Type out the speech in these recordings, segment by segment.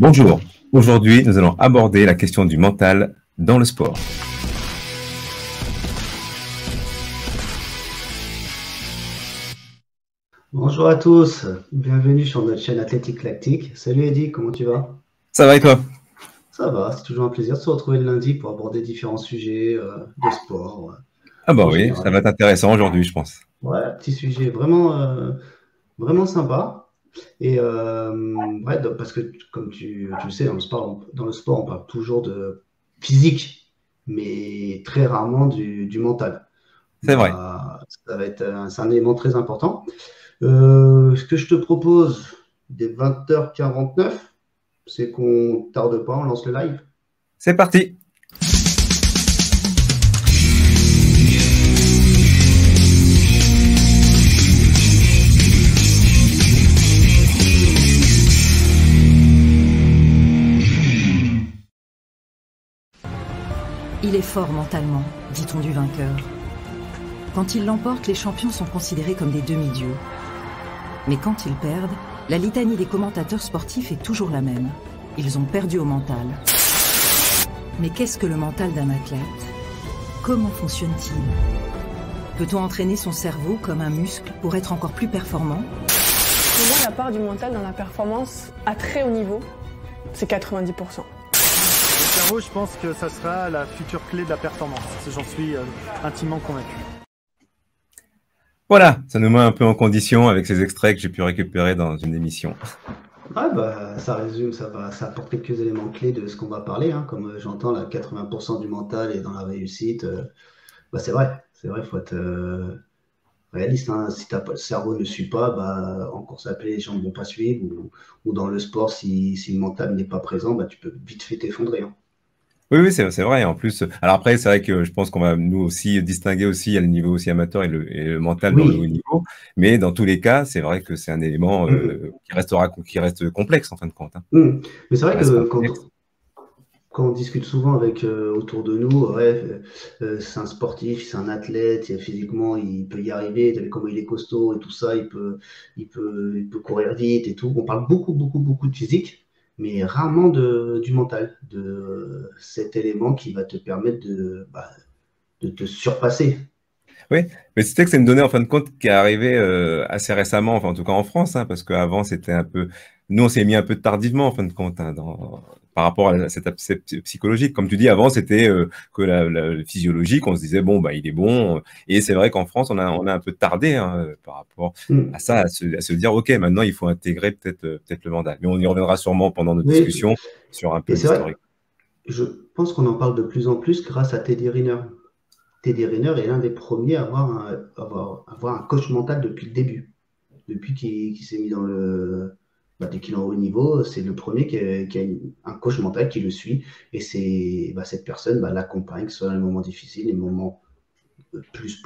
Bonjour, aujourd'hui nous allons aborder la question du mental dans le sport. Bonjour à tous, bienvenue sur notre chaîne Athlétique Lactique. Salut Eddy, comment tu vas? Ça va et toi? Ça va, c'est toujours un plaisir de se retrouver le lundi pour aborder différents sujets de sport Ah bah en oui, ça général. va être intéressant aujourd'hui je pense. Ouais, petit sujet vraiment, vraiment sympa. Et ouais, parce que comme tu le sais, dans le sport, on parle toujours de physique, mais très rarement du mental. C'est vrai. Ça va être c'est un élément très important. Ce que je te propose des 20h49, c'est qu'on tarde pas, on lance le live. C'est parti. Il est fort mentalement, dit-on du vainqueur. Quand ils l'emportent, les champions sont considérés comme des demi-dieux. Mais quand ils perdent, la litanie des commentateurs sportifs est toujours la même. Ils ont perdu au mental. Mais qu'est-ce que le mental d'un athlète? Comment fonctionne-t-il? Peut-on entraîner son cerveau comme un muscle pour être encore plus performant? Pour moi, la part du mental dans la performance à très haut niveau, c'est 90%. Le cerveau, je pense que ça sera la future clé de la performance. J'en suis intimement convaincu. Voilà, ça nous met un peu en condition avec ces extraits que j'ai pu récupérer dans une émission. Ah bah, ça résume, ça apporte quelques éléments clés de ce qu'on va parler, hein. Comme j'entends, là, 80% du mental est dans la réussite. Bah, c'est vrai, faut être réaliste, hein. Si le cerveau ne suit pas, bah, en course à pied, les gens ne vont pas suivre. Ou dans le sport, si le mental n'est pas présent, bah, tu peux vite fait t'effondrer, hein. Oui, oui, c'est vrai. En plus, alors après, c'est vrai que je pense qu'on va nous aussi distinguer aussi à le niveau aussi amateur et le mental dans le haut Oui. niveau. Mais dans tous les cas, c'est vrai que c'est un élément Mm, qui reste complexe en fin de compte, hein. mm, mm. Mais c'est Ça vrai reste que complexe. quand on discute souvent avec autour de nous, ouais, c'est un sportif, c'est un athlète, et physiquement il peut y arriver, t'as vu comment il est costaud et tout ça, il peut courir vite et tout. On parle beaucoup de physique, mais rarement du mental, de cet élément qui va te permettre de te surpasser. Oui, mais c'était que c'est une donnée en fin de compte qui est arrivée assez récemment, enfin en tout cas en France, hein, parce qu'avant c'était un peu, nous on s'est mis un peu tardivement en fin de compte, hein, par rapport à cette aspect psychologique. Comme tu dis, avant c'était que le physiologique, on se disait bon bah il est bon, et c'est vrai qu'en France on a un peu tardé hein, par rapport à Hmm. ça, à se dire ok maintenant il faut intégrer peut-être peut-être le mental, mais on y reviendra sûrement pendant notre Oui, discussion sur un et peu c'est vrai, l'historique. je pense qu'on en parle de plus en plus grâce à Teddy Riner. Teddy Riner est l'un des premiers à avoir un coach mental depuis le début. Depuis qu'il s'est mis dans dès qu'il est en haut niveau, c'est le premier qui a un coach mental qui le suit. Et cette personne l'accompagne, que ce soit dans les moments difficiles, les moments plus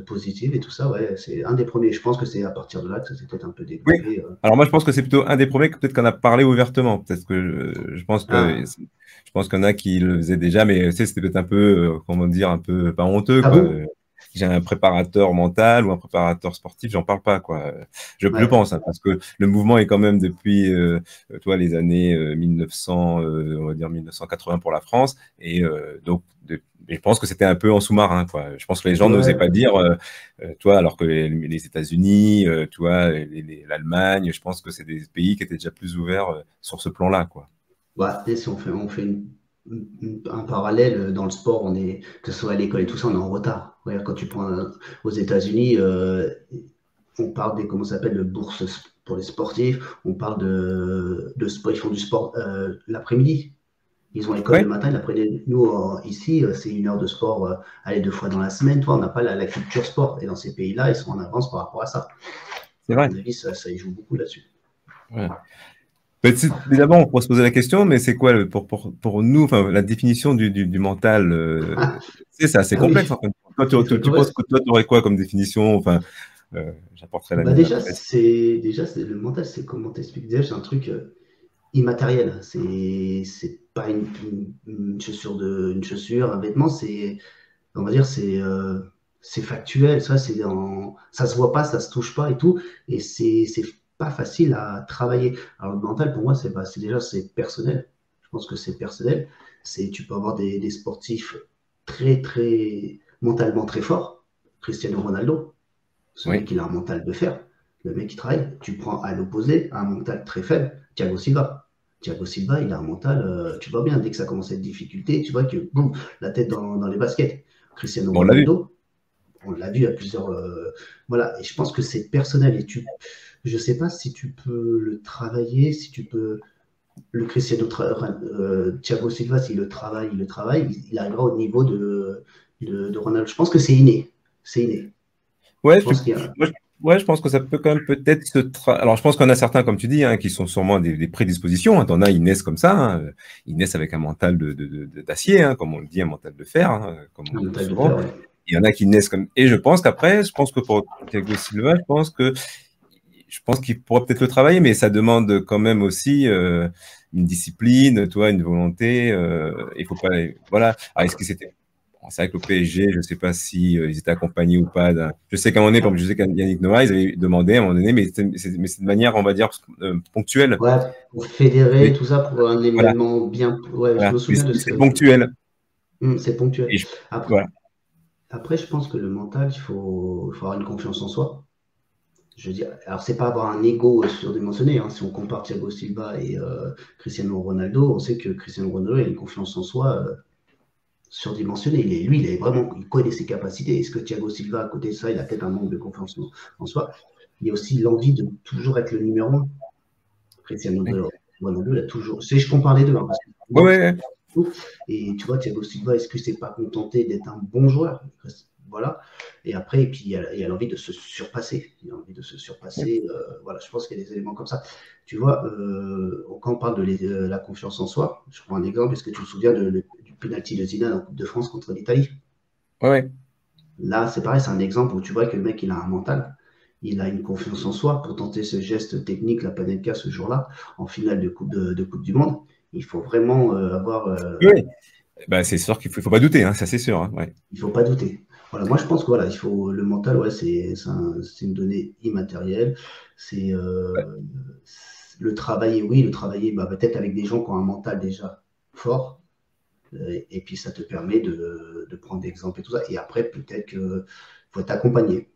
positifs et tout ça. Ouais, c'est un des premiers. Je pense que c'est à partir de là que ça s'est peut-être un peu Oui. développé. Alors moi, je pense que c'est plutôt un des premiers que peut-être qu'on a parlé ouvertement. Peut-être que Ah, je pense qu'il y en a qui le faisaient déjà, mais tu sais, c'était peut-être un peu, comment dire, un peu pas honteux, quoi. tabou? J'ai un préparateur mental ou un préparateur sportif, j'en parle pas, quoi. Je Ouais. pense, hein, parce que le mouvement est quand même depuis, toi, les années 1900, on va dire 1980 pour la France, et donc et je pense que c'était un peu en sous-marin, quoi. Je pense que les gens n'osaient Ouais. pas dire. Toi, alors que les États-Unis, tu vois, l'Allemagne, je pense que c'est des pays qui étaient déjà plus ouverts sur ce plan-là, quoi. Et si on fait un parallèle dans le sport, que ce soit à l'école et tout ça, on est en retard. Regarde, quand tu prends aux États-Unis, on parle des, comment ça s'appelle, de bourses pour les sportifs, on parle de sport, ils font du sport l'après-midi. Ils ont l'école le Ouais, matin, l'après-midi. Nous, ici, c'est 1 heure de sport, aller 2 fois dans la semaine. Toi, on n'a pas la culture sport. Et dans ces pays-là, ils sont en avance par rapport à ça. c'est À vrai. mon avis, ça y joue beaucoup là-dessus. Ouais. Évidemment, on pourrait se poser la question, mais c'est quoi pour nous, enfin, la définition du mental c'est assez Ah oui, complexe. En fait. Toi, c'est très tu penses complexe. que toi, tu aurais quoi comme définition? Enfin, j'apporterai la Bah mienne déjà, après. c'est le mental, c'est comment t'expliques déjà, c'est un truc immatériel. C'est pas une chaussure une chaussure, un vêtement, on va dire, c'est factuel. Ça se voit pas, ça se touche pas et tout. Et pas facile à travailler. Alors, le mental, pour moi, c'est personnel. Je pense que c'est personnel. Tu peux avoir des sportifs très, très, mentalement très forts. Cristiano Ronaldo, ce Oui. mec, il a un mental de fer. Le mec, il travaille. Tu prends à l'opposé, un mental très faible, Thiago Silva. Thiago Silva, il a un mental, tu vois bien, dès que ça commence à être difficulté, tu vois que, boum, la tête dans les baskets. Cristiano Bon, on l'a vu. Ronaldo, on l'a vu à plusieurs. Voilà, et je pense que c'est personnel. Je sais pas si tu peux le travailler, si tu peux. Thiago Silva, s'il le travaille, il arrivera au niveau de Ronaldo. Je pense que c'est inné. C'est inné. Ouais, Je pense qu'il y a. ouais, je pense que ça peut quand même peut-être Alors, je pense qu'on a certains, comme tu dis, hein, qui sont sûrement des prédispositions. Hein. T'en as, ils naissent comme ça. Hein. Ils naissent avec un mental d'acier, hein, comme on le dit, un mental de fer, hein, comme on Un le dit mental de souvent. fer, ouais. Il y en a qui naissent comme. Et je pense que pour Thiago Silva, je pense qu'il pourrait peut-être le travailler, mais ça demande quand même aussi une discipline, toi, une volonté. Il faut pas. Voilà. Alors, est-ce que c'était. Bon, c'est vrai que le PSG, je ne sais pas si ils étaient accompagnés ou pas. Je sais qu'à un moment donné, comme je sais qu'Yannick Noah, ils avaient demandé à un moment donné, mais c'est de manière, on va dire, ponctuelle. Ouais, pour fédérer, Mais tout ça, pour un voilà, événement bien. Ouais, je voilà. me Mais souviens de ce c'est que. ponctuel. C'est ponctuel. Et Après, voilà. après, je pense que le mental, il faut avoir une confiance en soi. Je veux dire, alors c'est pas avoir un ego surdimensionné. Hein. Si on compare Thiago Silva et Cristiano Ronaldo, on sait que Cristiano Ronaldo a une confiance en soi surdimensionnée. Il connaît ses capacités. Est-ce que Thiago Silva, à côté de ça, il a peut-être un manque de confiance en soi. Il y a aussi l'envie de toujours être le numéro un. Cristiano Ronaldo, il a toujours. Je compare les deux, hein, parce que Ouais, moi, ouais. et tu vois, Thiago Silva, est-ce que c'est pas contenté d'être un bon joueur? Voilà. Et après, et puis il y a l'envie de se surpasser. Il a envie de se surpasser. Voilà, je pense qu'il y a des éléments comme ça. Tu vois, quand on parle de la confiance en soi, je prends un exemple. Est-ce que tu te souviens du penalty de Zidane en Coupe de France contre l'Italie? Ouais, ouais. Là, c'est pareil, c'est un exemple où tu vois que le mec, il a un mental. Il a une confiance en soi pour tenter ce geste technique, la Panenka, ce jour-là, en finale de coupe du Monde. Il faut vraiment avoir. Oui. Bah, c'est sûr qu'il faut pas douter, hein, ça c'est sûr. Hein, ouais. Il ne faut pas douter. Voilà, moi je pense que voilà, le mental, ouais, c'est une donnée immatérielle. C'est le travailler, oui, le travailler peut-être avec des gens qui ont un mental déjà fort. Et puis ça te permet de prendre des exemples et tout ça. Et après, peut-être qu'il faut être accompagné.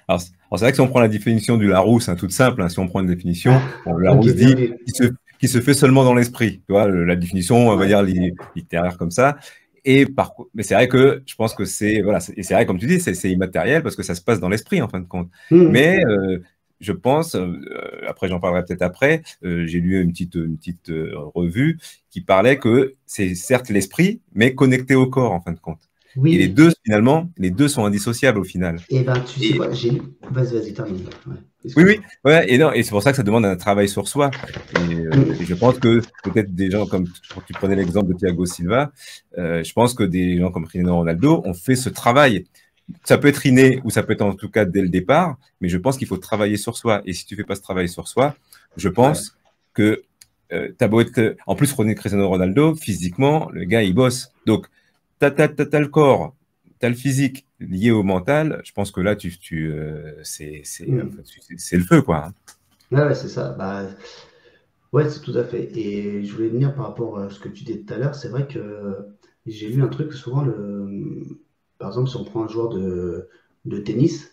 Alors, c'est vrai que si on prend la définition du Larousse, hein, toute simple, hein, si on prend une définition, le Ok, Larousse bien dit vu. qui se fait seulement dans l'esprit. Tu vois, la définition, on va dire littéraire comme ça. Mais c'est vrai que je pense que c'est vrai comme tu dis, c'est immatériel parce que ça se passe dans l'esprit en fin de compte. Mais je pense, après j'en parlerai peut-être après, j'ai lu une petite revue qui parlait que c'est certes l'esprit, mais connecté au corps en fin de compte. Et les Oui. deux, finalement, sont indissociables au final. Et ben tu sais quoi, vas-y, termine. Ouais. Oui, ouais, et c'est pour ça que ça demande un travail sur soi. Et je pense que peut-être des gens comme tu prenais l'exemple de Thiago Silva, je pense que des gens comme Cristiano Ronaldo ont fait ce travail. Ça peut être inné ou ça peut être en tout cas dès le départ, mais je pense qu'il faut travailler sur soi. Et si tu fais pas ce travail sur soi, je pense que t'as beau être. En plus, Cristiano Ronaldo, physiquement, le gars, il bosse. Donc, t'as le corps, t'as le physique lié au mental. Je pense que là, c'est le feu, quoi. Ouais, c'est ça. Ouais, c'est tout à fait. Et je voulais venir par rapport à ce que tu disais tout à l'heure. C'est vrai que j'ai lu un truc souvent, par exemple, si on prend un joueur de tennis,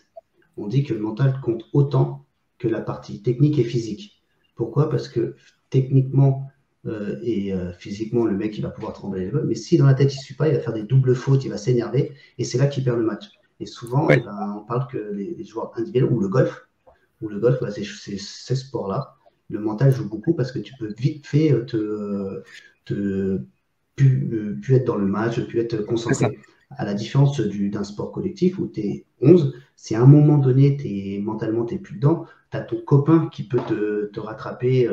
on dit que le mental compte autant que la partie technique et physique. Pourquoi? Parce que techniquement et physiquement, le mec, il va pouvoir trembler les balles, mais si dans la tête, il ne suit pas, il va faire des doubles fautes, il va s'énerver, et c'est là qu'il perd le match. Et souvent, Ouais. on parle que les joueurs individuels ou le golf, c'est ces sports-là. Le mental joue beaucoup parce que tu peux vite fait plus être dans le match, plus être concentré. À la différence d'un sport collectif où tu es 11, si à un moment donné, mentalement, tu n'es plus dedans, tu as ton copain qui peut te rattraper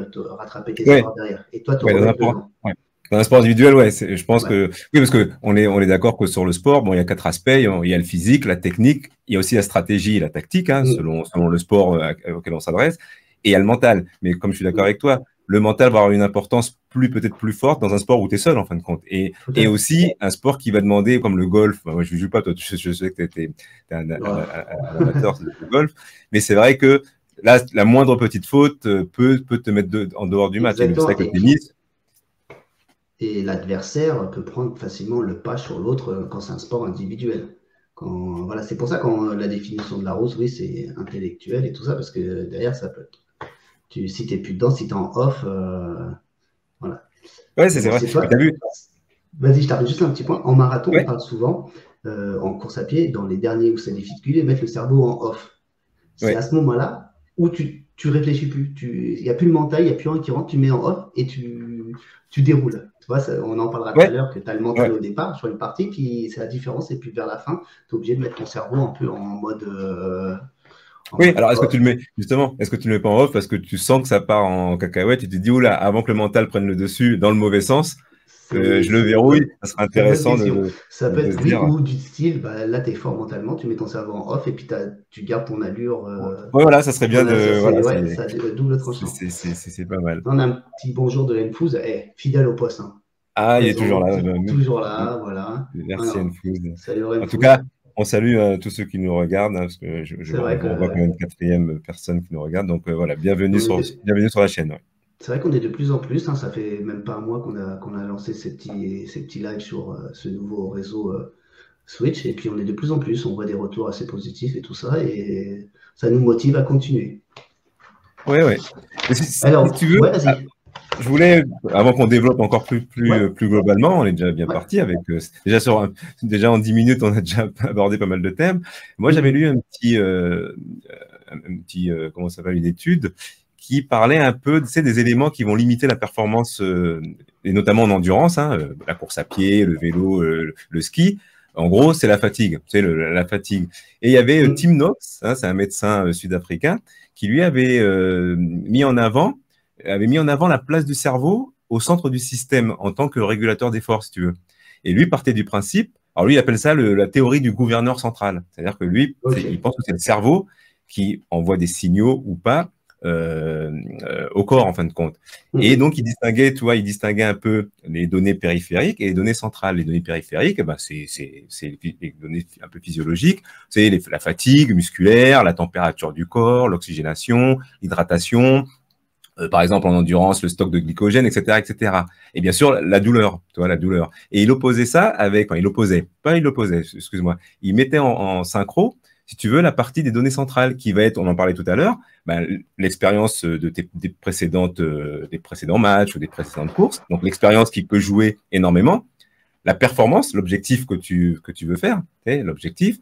tes erreurs derrière. Et toi, te remettre dedans. Dans un sport individuel, je pense que oui, parce que on est d'accord que sur le sport, bon, il y a 4 aspects. Il y a le physique, la technique, il y a aussi la stratégie et la tactique, hein, selon le sport auquel on s'adresse, et il y a le mental. Mais comme je suis d'accord avec toi, le mental va avoir une importance peut-être plus forte dans un sport où tu es seul en fin de compte, et aussi un sport qui va demander, comme le golf. Moi, je ne joue pas, toi, je sais que tu es un amateur de golf, mais c'est vrai que là, la moindre petite faute peut te mettre en dehors du match. Et c'est vrai que le tennis. Et l'adversaire peut prendre facilement le pas sur l'autre quand c'est un sport individuel. Voilà, c'est pour ça que la définition de la rose, oui, c'est intellectuel et tout ça, parce que derrière, ça peut être. Si tu n'es plus dedans, si tu es en off, voilà. Ouais, c'est vrai. Toi, vu. Vas-y, je t'arrête juste un petit point. En marathon, on parle souvent, en course à pied, dans les derniers où c'est difficile, de mettre le cerveau en off. C'est à ce moment-là où tu réfléchis plus. Il n'y a plus le mental, il n'y a plus rien qui rentre, tu mets en off et tu déroules. Tu vois, on en parlera tout à l'heure, que tu as le mental au départ sur une partie, puis c'est la différence, et puis vers la fin, tu es obligé de mettre ton cerveau un peu en mode. Alors est-ce que tu le mets, justement, est-ce que tu le mets pas en off parce que tu sens que ça part en cacahuète, tu te dis, oula, avant que le mental prenne le dessus dans le mauvais sens, je le verrouille, ça serait intéressant ça peut être ou du style, là tu es fort mentalement, tu mets ton cerveau en off et puis tu gardes ton allure. Voilà, ça serait bien ça double tranchant. C'est pas mal. On a un petit bonjour de Enfouz, fidèle au poste. Hein. Ah, il est toujours là. Toujours là, voilà. Merci Enfouz. Salut Enfouz. En tout cas, on salue tous ceux qui nous regardent, parce que on voit quand même une 4e personne qui nous regarde. Donc voilà, bienvenue sur la chaîne. Ouais. C'est vrai qu'on est de plus en plus, ça fait même pas un mois qu'on a lancé ces petits lives sur ce nouveau réseau Switch, et puis on est de plus en plus, on voit des retours assez positifs et tout ça, et ça nous motive à continuer. Oui. Alors, si tu veux, je voulais, avant qu'on développe encore plus globalement, on est déjà bien parti avec, déjà en 10 minutes, on a déjà abordé pas mal de thèmes. Moi, j'avais lu un petit comment ça s'appelle, une étude qui parlait un peu, des éléments qui vont limiter la performance, et notamment en endurance, la course à pied, le vélo, le ski. En gros, c'est la fatigue, la fatigue. Et il y avait Tim Knox, c'est un médecin sud-africain, qui lui avait mis en avant la place du cerveau au centre du système en tant que régulateur d'effort, si tu veux. Et lui partait du principe, alors lui il appelle ça la théorie du gouverneur central. C'est-à-dire que lui, il pense que c'est le cerveau qui envoie des signaux ou pas au corps en fin de compte. Et donc il distinguait un peu les données périphériques et les données centrales. Les données périphériques, c'est les données un peu physiologiques, c'est la fatigue musculaire, la température du corps, l'oxygénation, l'hydratation, par exemple en endurance, le stock de glycogène, etc., etc. Et bien sûr la douleur, la douleur. Et il opposait ça avec, il mettait en synchro, si tu veux, la partie des données centrales qui va être, on en parlait tout à l'heure, l'expérience des précédents matchs ou des précédentes courses, donc l'expérience qui peut jouer énormément, la performance, l'objectif que tu veux faire, l'objectif,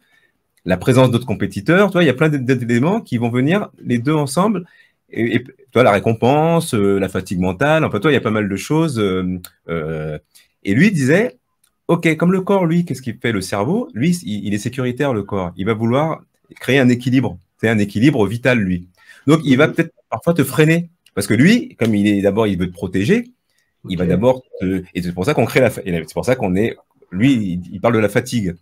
la présence d'autres compétiteurs, il y a plein d'éléments qui vont venir les deux ensemble, et la récompense, la fatigue mentale, enfin il y a pas mal de choses, et lui disait, ok, comme le corps, lui, qu'est-ce qu'il fait? Le cerveau, lui, il est sécuritaire, le corps. Il va vouloir créer un équilibre. C'est un équilibre vital, lui. Donc, il va peut-être parfois te freiner. Parce que lui, comme il veut te protéger, il va d'abord et c'est pour ça qu'on crée c'est pour ça qu'on est... Lui, il parle de la fatigue.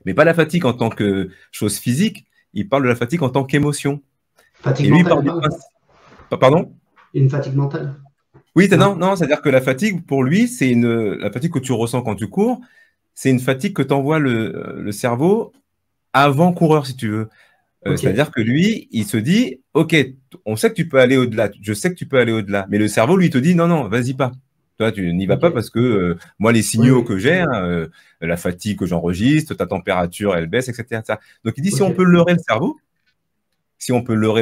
Mais pas la fatigue en tant que chose physique, il parle de la fatigue en tant qu'émotion. Fatigue mentale, Pardon? Une fatigue mentale. Oui, non, c'est-à-dire que la fatigue, pour lui, c'est la fatigue que tu ressens quand tu cours, c'est une fatigue que t'envoie le cerveau avant coureur, si tu veux. C'est-à-dire que lui, il se dit, ok, on sait que tu peux aller au-delà, je sais que tu peux aller au-delà, mais le cerveau, lui, te dit, non, vas-y pas. Toi, tu n'y vas pas parce que moi, les signaux que j'ai, la fatigue que j'enregistre, ta température, elle baisse, etc. Donc, il dit, si on peut leurrer le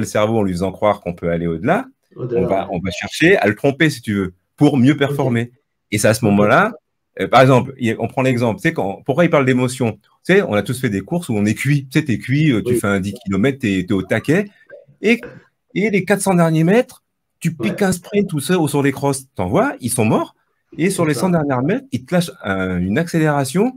cerveau, en lui faisant croire qu'on peut aller au-delà, on va chercher à le tromper, si tu veux, pour mieux performer. Et c'est à ce moment-là, par exemple, on prend l'exemple, pourquoi il parle d'émotion? On a tous fait des courses où on est cuit. Tu sais, t'es cuit, tu fais un 10 km, t'es au taquet. Et les 400 derniers mètres, tu piques un sprint tout seul ou sur les crosses. T'en vois, ils sont morts. Et sur les 100 derniers mètres, ils te lâchent une accélération.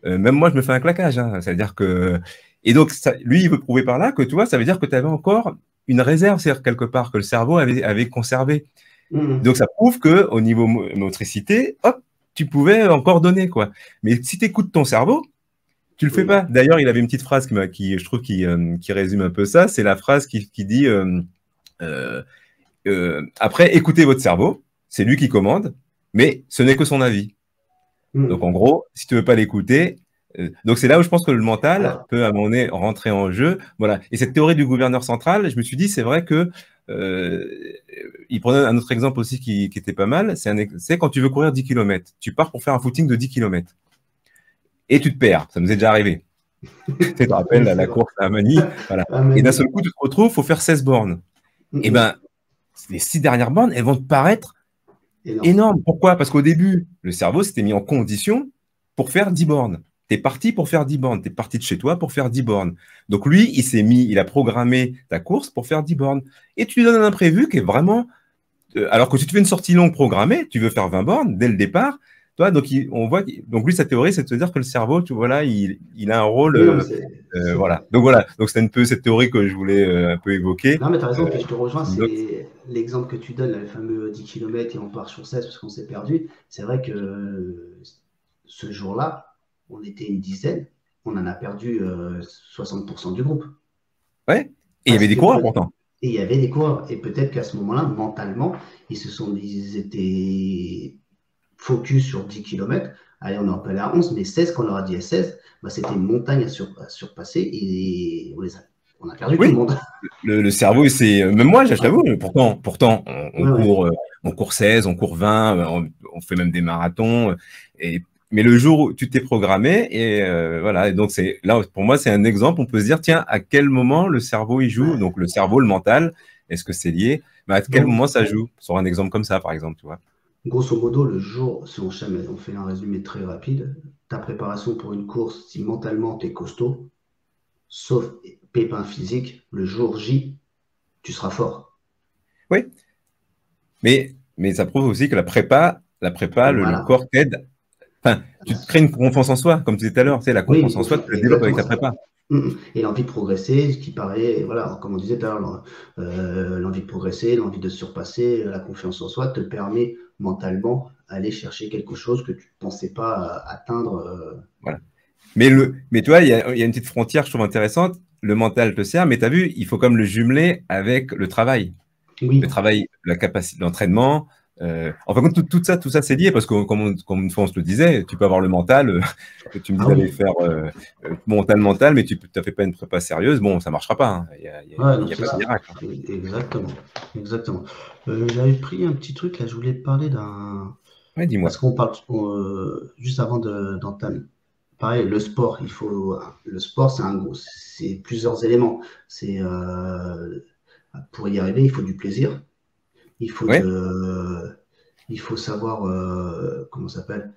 Même moi, je me fais un claquage. C'est-à-dire que... Et donc, lui, il veut prouver par là que, tu vois, ça veut dire que tu avais encore une réserve, c'est-à-dire quelque part que le cerveau avait conservé. Donc, ça prouve qu'au niveau motricité, hop, tu pouvais encore donner, quoi. Mais si tu écoutes ton cerveau, tu le fais pas. D'ailleurs, il avait une petite phrase je trouve qui résume un peu ça. C'est la phrase qui dit après, écoutez votre cerveau, c'est lui qui commande, mais ce n'est que son avis. Donc, en gros, si tu veux pas l'écouter, Donc c'est là où je pense que le mental Alors, peut à un moment donné rentrer en jeu. Voilà. Et cette théorie du gouverneur central, je me suis dit, c'est vrai que il prenait un autre exemple aussi qui était pas mal. C'est quand tu veux courir 10 km, tu pars pour faire un footing de 10 km et tu te perds. Ça nous est déjà arrivé. Tu te rappelles oui, c'est la vrai. course à Manille, voilà. Ah, Et d'un Manu. seul coup, tu te retrouves, faut faire 16 bornes. Et ben, les 6 dernières bornes, elles vont te paraître Énorme. énormes. Pourquoi? Parce qu'au début, le cerveau s'était mis en condition pour faire 10 bornes. Tu es parti pour faire 10 bornes. Tu es parti de chez toi pour faire 10 bornes. Donc lui, il a programmé ta course pour faire 10 bornes. Et tu lui donnes un imprévu qui est vraiment. Alors que si tu fais une sortie longue programmée, tu veux faire 20 bornes dès le départ. Toi, donc, on voit, donc lui, sa théorie, c'est de se dire que le cerveau, tu vois, là, il a un rôle. Oui, non, mais c'est vrai. Voilà. Donc voilà. Donc c'était un peu cette théorie que je voulais un peu évoquer. Non, mais tu as raison, puis je te rejoins, D'autres- c'est l'exemple que tu donnes, là, le fameux 10 km et on part sur 16 parce qu'on s'est perdu. C'est vrai que ce jour-là, on était une dizaine, on en a perdu 60% du groupe. Ouais. Et il y avait Parce des que coureurs pourtant. et il y avait des coureurs. Et peut-être qu'à ce moment-là, mentalement, ils étaient focus sur 10 km. Allez, on en peut aller à 11, mais 16, quand on leur a dit 16, bah, c'était une montagne à surpasser et on a perdu tout le Oui. monde. Le cerveau, c'est même moi, je Ouais, t'avoue, pourtant, ouais, ouais. on court 16, on court 20, on fait même des marathons. Mais le jour où tu t'es programmé, et voilà, et donc c'est là pour moi, c'est un exemple. On peut se dire, tiens, à quel moment le cerveau il joue? Ouais. Donc le cerveau, le mental, est-ce que c'est lié? Mais à quel Donc, moment ça joue? Sur un exemple comme ça, par exemple, tu vois. grosso modo, le jour, si on fait un résumé très rapide, ta préparation pour une course, si mentalement tu es costaud, sauf pépin physique, le jour J, tu seras fort. Oui, mais ça prouve aussi que la prépa, le Voilà. corps t'aide. Enfin, tu te crées une confiance en soi, comme tu disais tout à l'heure. Tu sais, la Oui, confiance en soi, tu le développes avec exactement ta ça. prépa. Et l'envie de progresser, ce qui paraît, voilà, comme on disait tout à l'heure, l'envie de progresser, l'envie de se surpasser, la confiance en soi te permet mentalement d'aller chercher quelque chose que tu ne pensais pas atteindre. Voilà. Ouais. Mais tu vois, il y a une petite frontière, je trouve intéressante. Le mental te sert, mais tu as vu, il faut comme le jumeler avec le travail. Le Oui, travail, la capacité d'entraînement. Enfin, tout ça, c'est lié parce que, comme une fois on se le disait, tu peux avoir le mental, tu me dis ah d'aller oui, faire mental, mais tu ne fais pas une prépa sérieuse, bon, ça ne marchera pas. Hein. ouais, Il non, y a c'est pas de ça. miracle. Hein. Exactement, exactement. J'avais pris un petit truc là, je voulais te parler Ouais, parce dis-moi. qu'on parle juste avant d'entamer. Pareil, le sport, c'est plusieurs éléments. C'est pour y arriver, il faut du plaisir, il faut Ouais, il faut savoir comment ça s'appelle,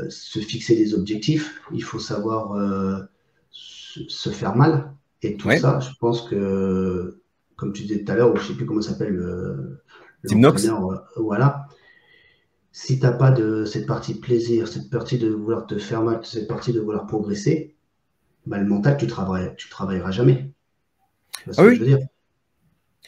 se fixer des objectifs, il faut savoir se faire mal. Et tout ouais. ça, je pense que, comme tu disais tout à l'heure, ou je sais plus comment s'appelle Team Nox. l'entraîneur, voilà. Si t'as pas de cette partie plaisir, cette partie de vouloir te faire mal, cette partie de vouloir progresser, bah, le mental, tu travailleras jamais. Tu vois ce Ah que je veux oui. dire?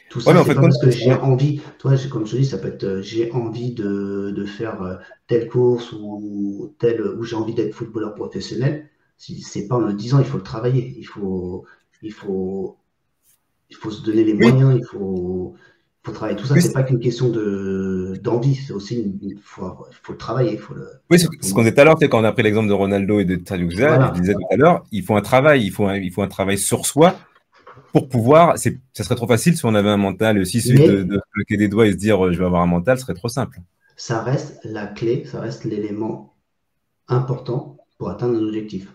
Tout Ouais, ça, mais en c'est fait, pas compte, parce que j'ai envie, toi, comme je te dis, ça peut être j'ai envie de faire telle course ou j'ai envie d'être footballeur professionnel. Si c'est pas en le disant, il faut le travailler. Il faut, il faut se donner les oui, moyens, faut travailler. Tout ça, oui, c'est pas qu'une question d'envie, c'est aussi faut le travailler, oui, faut ce qu'on disait tout à l'heure, c'est quand on a pris l'exemple de Ronaldo et de Sadio Xhaka, je voilà. disais tout à l'heure, il faut un travail, il faut un travail sur soi pour pouvoir. Ça serait trop facile si on avait un mental. S'il suffit Mais de claquer des doigts et se dire je vais avoir un mental, ce serait trop simple. ça reste la clé, ça reste l'élément important pour atteindre nos objectifs.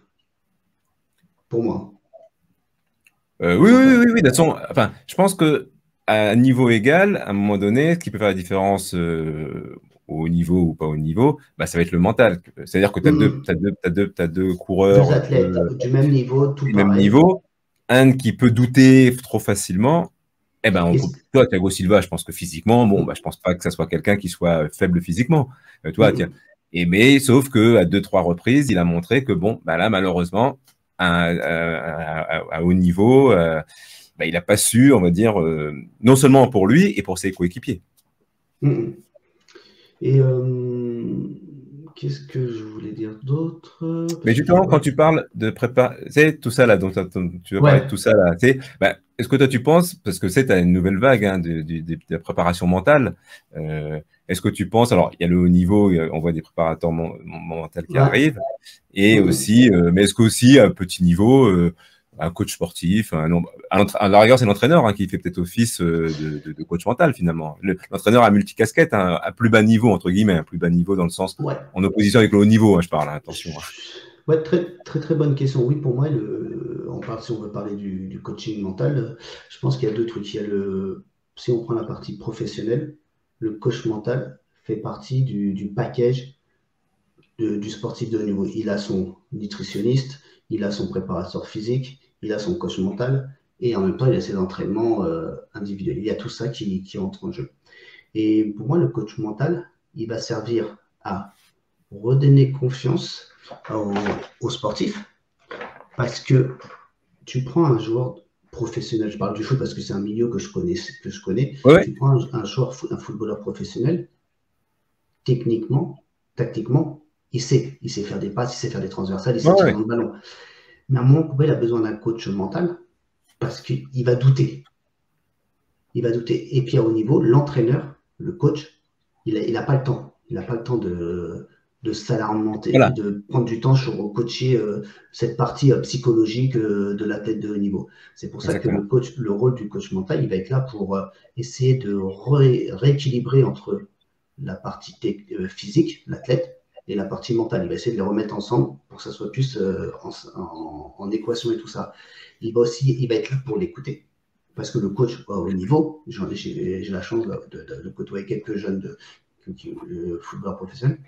Pour moi, Oui, le oui, oui, mental. oui. De toute façon, enfin, je pense que à niveau égal, à un moment donné, ce qui peut faire la différence au haut niveau ou pas au niveau, bah, ça va être le mental. C'est-à-dire que tu as Mm. t'as deux Deux coureurs athlètes du même niveau, tout du même pareil. niveau, un qui peut douter trop facilement. Eh ben, Et c- toi, Thiago Silva, je pense que physiquement, bon, bah, mm, je pense pas que ça soit quelqu'un qui soit faible physiquement. Toi, tiens. mm. Mais sauf que à deux, trois reprises, il a montré que bon, bah là, malheureusement, à haut niveau, bah, il n'a pas su, on va dire, non seulement pour lui et pour ses coéquipiers. Mm. Et qu'est-ce que je voulais dire d'autre? Mais Parce que je justement, quand vois. tu parles de prépa, c'est tout ça là, donc tu vas parler de Ouais. tout ça là, bah, est-ce que toi tu penses, parce que tu as une nouvelle vague hein, de la préparation mentale, Est-ce que tu penses, alors il y a le haut niveau, on voit des préparateurs mentaux qui Ouais. arrivent, et aussi, mais est-ce qu'aussi à petit niveau, un coach sportif, à la rigueur, c'est l'entraîneur qui fait peut-être office de coach mental finalement. L'entraîneur a multicasquette, à plus bas niveau, entre guillemets, un plus bas niveau dans le sens, Ouais. en opposition avec le haut niveau, je parle, attention. Ouais, très bonne question. Oui, pour moi, si on veut parler du coaching mental, je pense qu'il y a deux trucs. Si on prend la partie professionnelle, le coach mental fait partie du package du sportif de haut niveau. Il a son nutritionniste, il a son préparateur physique, il a son coach mental, et en même temps, il a ses entraînements individuels. Il y a tout ça qui entre en jeu. Et pour moi, le coach mental, il va servir à redonner confiance aux sportifs, parce que tu prends un joueur professionnel, je parle du foot parce que c'est un milieu que je connais. Ouais. Tu prends un footballeur professionnel, techniquement, tactiquement, il sait faire des passes, il sait faire des transversales, il sait tirer dans le ballon. Mais à un moment, il a besoin d'un coach mental parce qu'il va douter. Il va douter. Et puis à haut niveau, l'entraîneur, le coach, il n'a pas le temps. Il n'a pas le temps de s'alarmenter, Voilà. de prendre du temps pour coacher cette partie psychologique de l'athlète de haut niveau. C'est pour ça Exactement. que le rôle du coach mental, il va être là pour essayer de rééquilibrer entre la partie physique, l'athlète, et la partie mentale. Il va essayer de les remettre ensemble pour que ça soit plus en équation et tout ça. Il va être là pour l'écouter. Parce que le coach au haut niveau, j'ai la chance de côtoyer quelques jeunes footballeurs professionnels.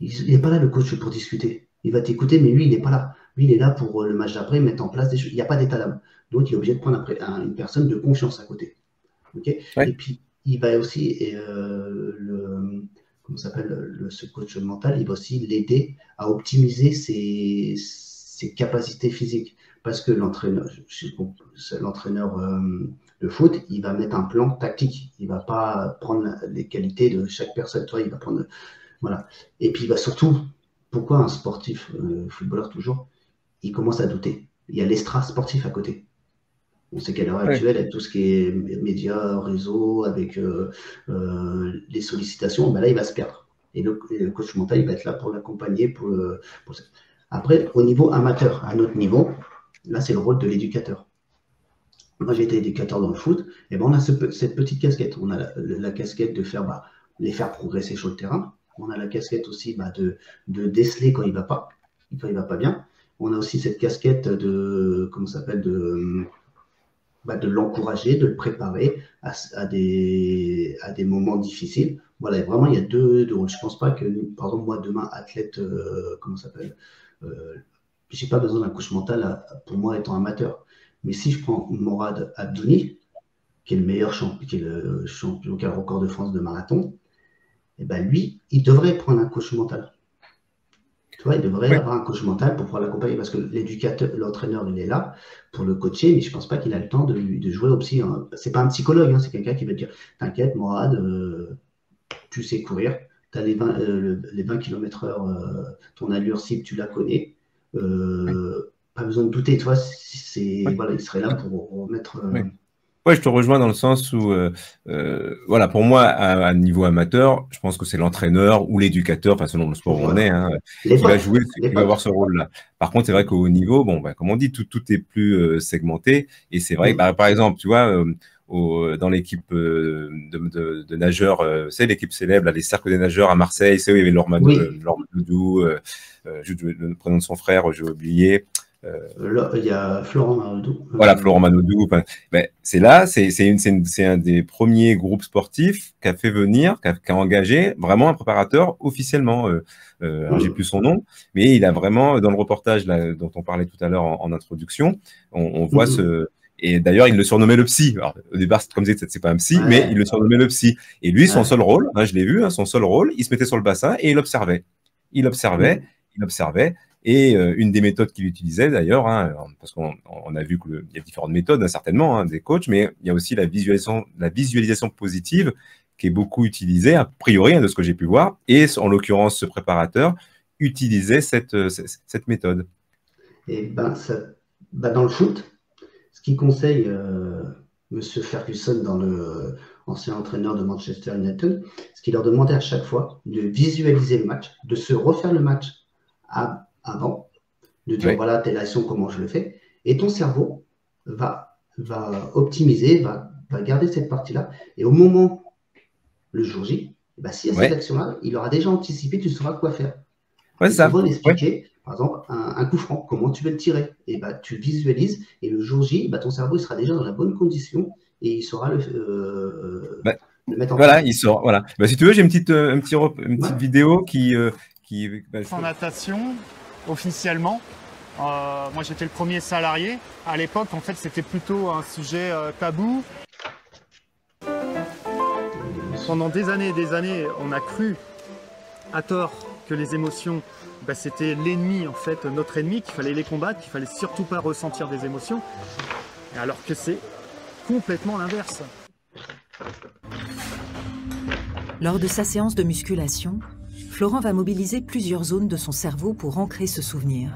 Il n'est pas là, le coach, pour discuter. Il va t'écouter, mais lui, il n'est pas là. Lui, il est là pour le match d'après, mettre en place des choses. Il n'y a pas d'état d'âme. Donc, il est obligé de prendre une personne de confiance à côté. Okay, ouais. Et puis, il va aussi, ce coach mental, il va aussi l'aider à optimiser ses capacités physiques. Parce que l'entraîneur de foot, il va mettre un plan tactique. Il ne va pas prendre les qualités de chaque personne. Toi, il va prendre. Voilà. Et puis, il va surtout, pourquoi un sportif, footballeur toujours, il commence à douter. Il y a l'extra sportif à côté. On sait qu'à l'heure actuelle, avec tout ce qui est médias, réseaux, avec les sollicitations, ben là, il va se perdre. Et le coach mental, il va être là pour l'accompagner. Après, au niveau amateur, à notre niveau, là, c'est le rôle de l'éducateur. Moi, j'ai été éducateur dans le foot, et ben on a cette petite casquette. On a la casquette de les faire progresser sur le terrain. On a la casquette aussi de déceler quand il ne va pas bien. On a aussi cette casquette de l'encourager, de le préparer à des moments difficiles. Voilà, vraiment, il y a deux rôles. Je ne pense pas que, par exemple, moi, demain, athlète, j'ai pas besoin d'un coach mental pour moi étant amateur. Mais si je prends Morad Abdouni, qui est le meilleur champion, qui est le champion, qui a le record de France de marathon, et ben lui, il devrait prendre un coach mental. Tu vois, il devrait avoir un coach mental pour pouvoir l'accompagner, parce que l'entraîneur, il est là pour le coacher, mais je ne pense pas qu'il a le temps de jouer au psy. Hein. C'est pas un psychologue, c'est quelqu'un qui va dire t'inquiète, Morad, tu sais courir, tu as les 20 km/h, ton allure cible, tu la connais. Pas besoin de douter, tu vois, voilà, il serait là pour remettre. Ouais, je te rejoins dans le sens où, voilà, pour moi, à niveau amateur, je pense que c'est l'entraîneur ou l'éducateur, enfin selon le sport où on est, qui va jouer, qui va avoir ce rôle-là. Par contre, c'est vrai qu'au haut niveau, bon, comme on dit, tout est plus segmenté. Et c'est vrai, par exemple, tu vois, dans l'équipe de nageurs, c'est l'équipe célèbre, là, les cercles des nageurs à Marseille, c'est où il y avait Laure Manodou, le prénom de son frère, j'ai oublié. Il y a Florent Manodou. Voilà, Florent Manodou. C'est là, c'est un des premiers groupes sportifs qui a fait venir, qui a engagé vraiment un préparateur officiellement. Alors, j'ai plus son nom, mais il a vraiment, dans le reportage là, dont on parlait tout à l'heure en introduction, on voit Et d'ailleurs, il le surnommait le psy. Alors, au départ, comme c'est pas un psy, mais il le surnommait le psy. Et lui, son seul rôle, je l'ai vu, son seul rôle, il se mettait sur le bassin et il observait. Il observait. Et une des méthodes qu'il utilisait d'ailleurs, parce qu'on a vu qu'il y a différentes méthodes, certainement, des coachs, mais il y a aussi la visualisation positive qui est beaucoup utilisée, a priori, de ce que j'ai pu voir. Et en l'occurrence, ce préparateur utilisait cette méthode. Et dans le foot, ce qu'il conseille M. Ferguson ancien entraîneur de Manchester United, ce qui leur demandait à chaque fois de visualiser le match, de se refaire le match avant, de dire voilà, telle action, comment je le fais. Et ton cerveau va optimiser, va garder cette partie-là. Et au moment, le jour J, s'il y a cette action-là, il aura déjà anticipé, tu sauras quoi faire. Ouais, c'est ça. Souvent l'expliquer, par exemple, un coup franc, comment tu vas le tirer. Et tu visualises, et le jour J, ton cerveau il sera déjà dans la bonne condition et il saura le mettre en place. Il saura, voilà. Si tu veux, j'ai une petite vidéo qui en natation, officiellement. Moi, j'étais le premier salarié. À l'époque, en fait, c'était plutôt un sujet tabou. Pendant des années et des années, on a cru, à tort, que les émotions, c'était l'ennemi, en fait, notre ennemi, qu'il fallait les combattre, qu'il fallait surtout pas ressentir des émotions, alors que c'est complètement l'inverse. Lors de sa séance de musculation, Florent va mobiliser plusieurs zones de son cerveau pour ancrer ce souvenir.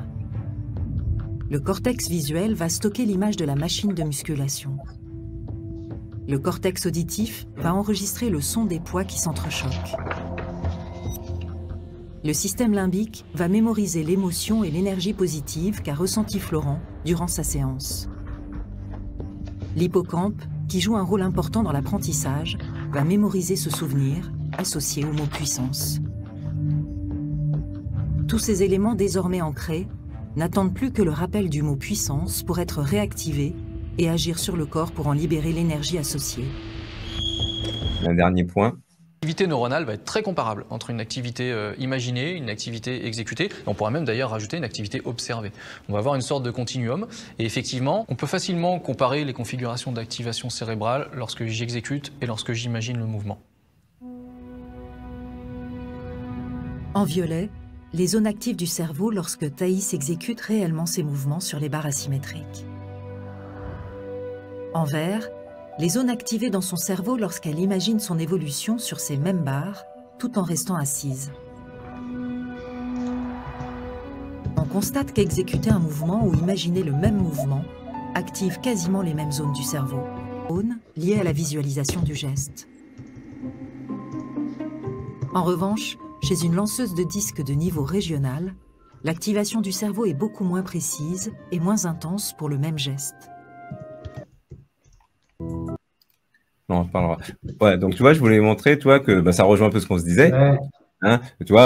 Le cortex visuel va stocker l'image de la machine de musculation. Le cortex auditif va enregistrer le son des poids qui s'entrechoquent. Le système limbique va mémoriser l'émotion et l'énergie positive qu'a ressenti Florent durant sa séance. L'hippocampe, qui joue un rôle important dans l'apprentissage, va mémoriser ce souvenir associé au mot puissance. Tous ces éléments désormais ancrés n'attendent plus que le rappel du mot puissance pour être réactivés et agir sur le corps pour en libérer l'énergie associée. Un dernier point. L'activité neuronale va être très comparable entre une activité imaginée, une activité exécutée. On pourra même d'ailleurs rajouter une activité observée. On va avoir une sorte de continuum. Et effectivement, on peut facilement comparer les configurations d'activation cérébrale lorsque j'exécute et lorsque j'imagine le mouvement. En violet, les zones actives du cerveau lorsque Thaïs exécute réellement ses mouvements sur les barres asymétriques. En vert, les zones activées dans son cerveau lorsqu'elle imagine son évolution sur ces mêmes barres, tout en restant assise. On constate qu'exécuter un mouvement ou imaginer le même mouvement active quasiment les mêmes zones du cerveau, liées à la visualisation du geste. En revanche, chez une lanceuse de disques de niveau régional, l'activation du cerveau est beaucoup moins précise et moins intense pour le même geste. On en reparlera. Ouais, donc tu vois, je voulais montrer, toi, que ça rejoint un peu ce qu'on se disait. Ouais. Hein, tu vois,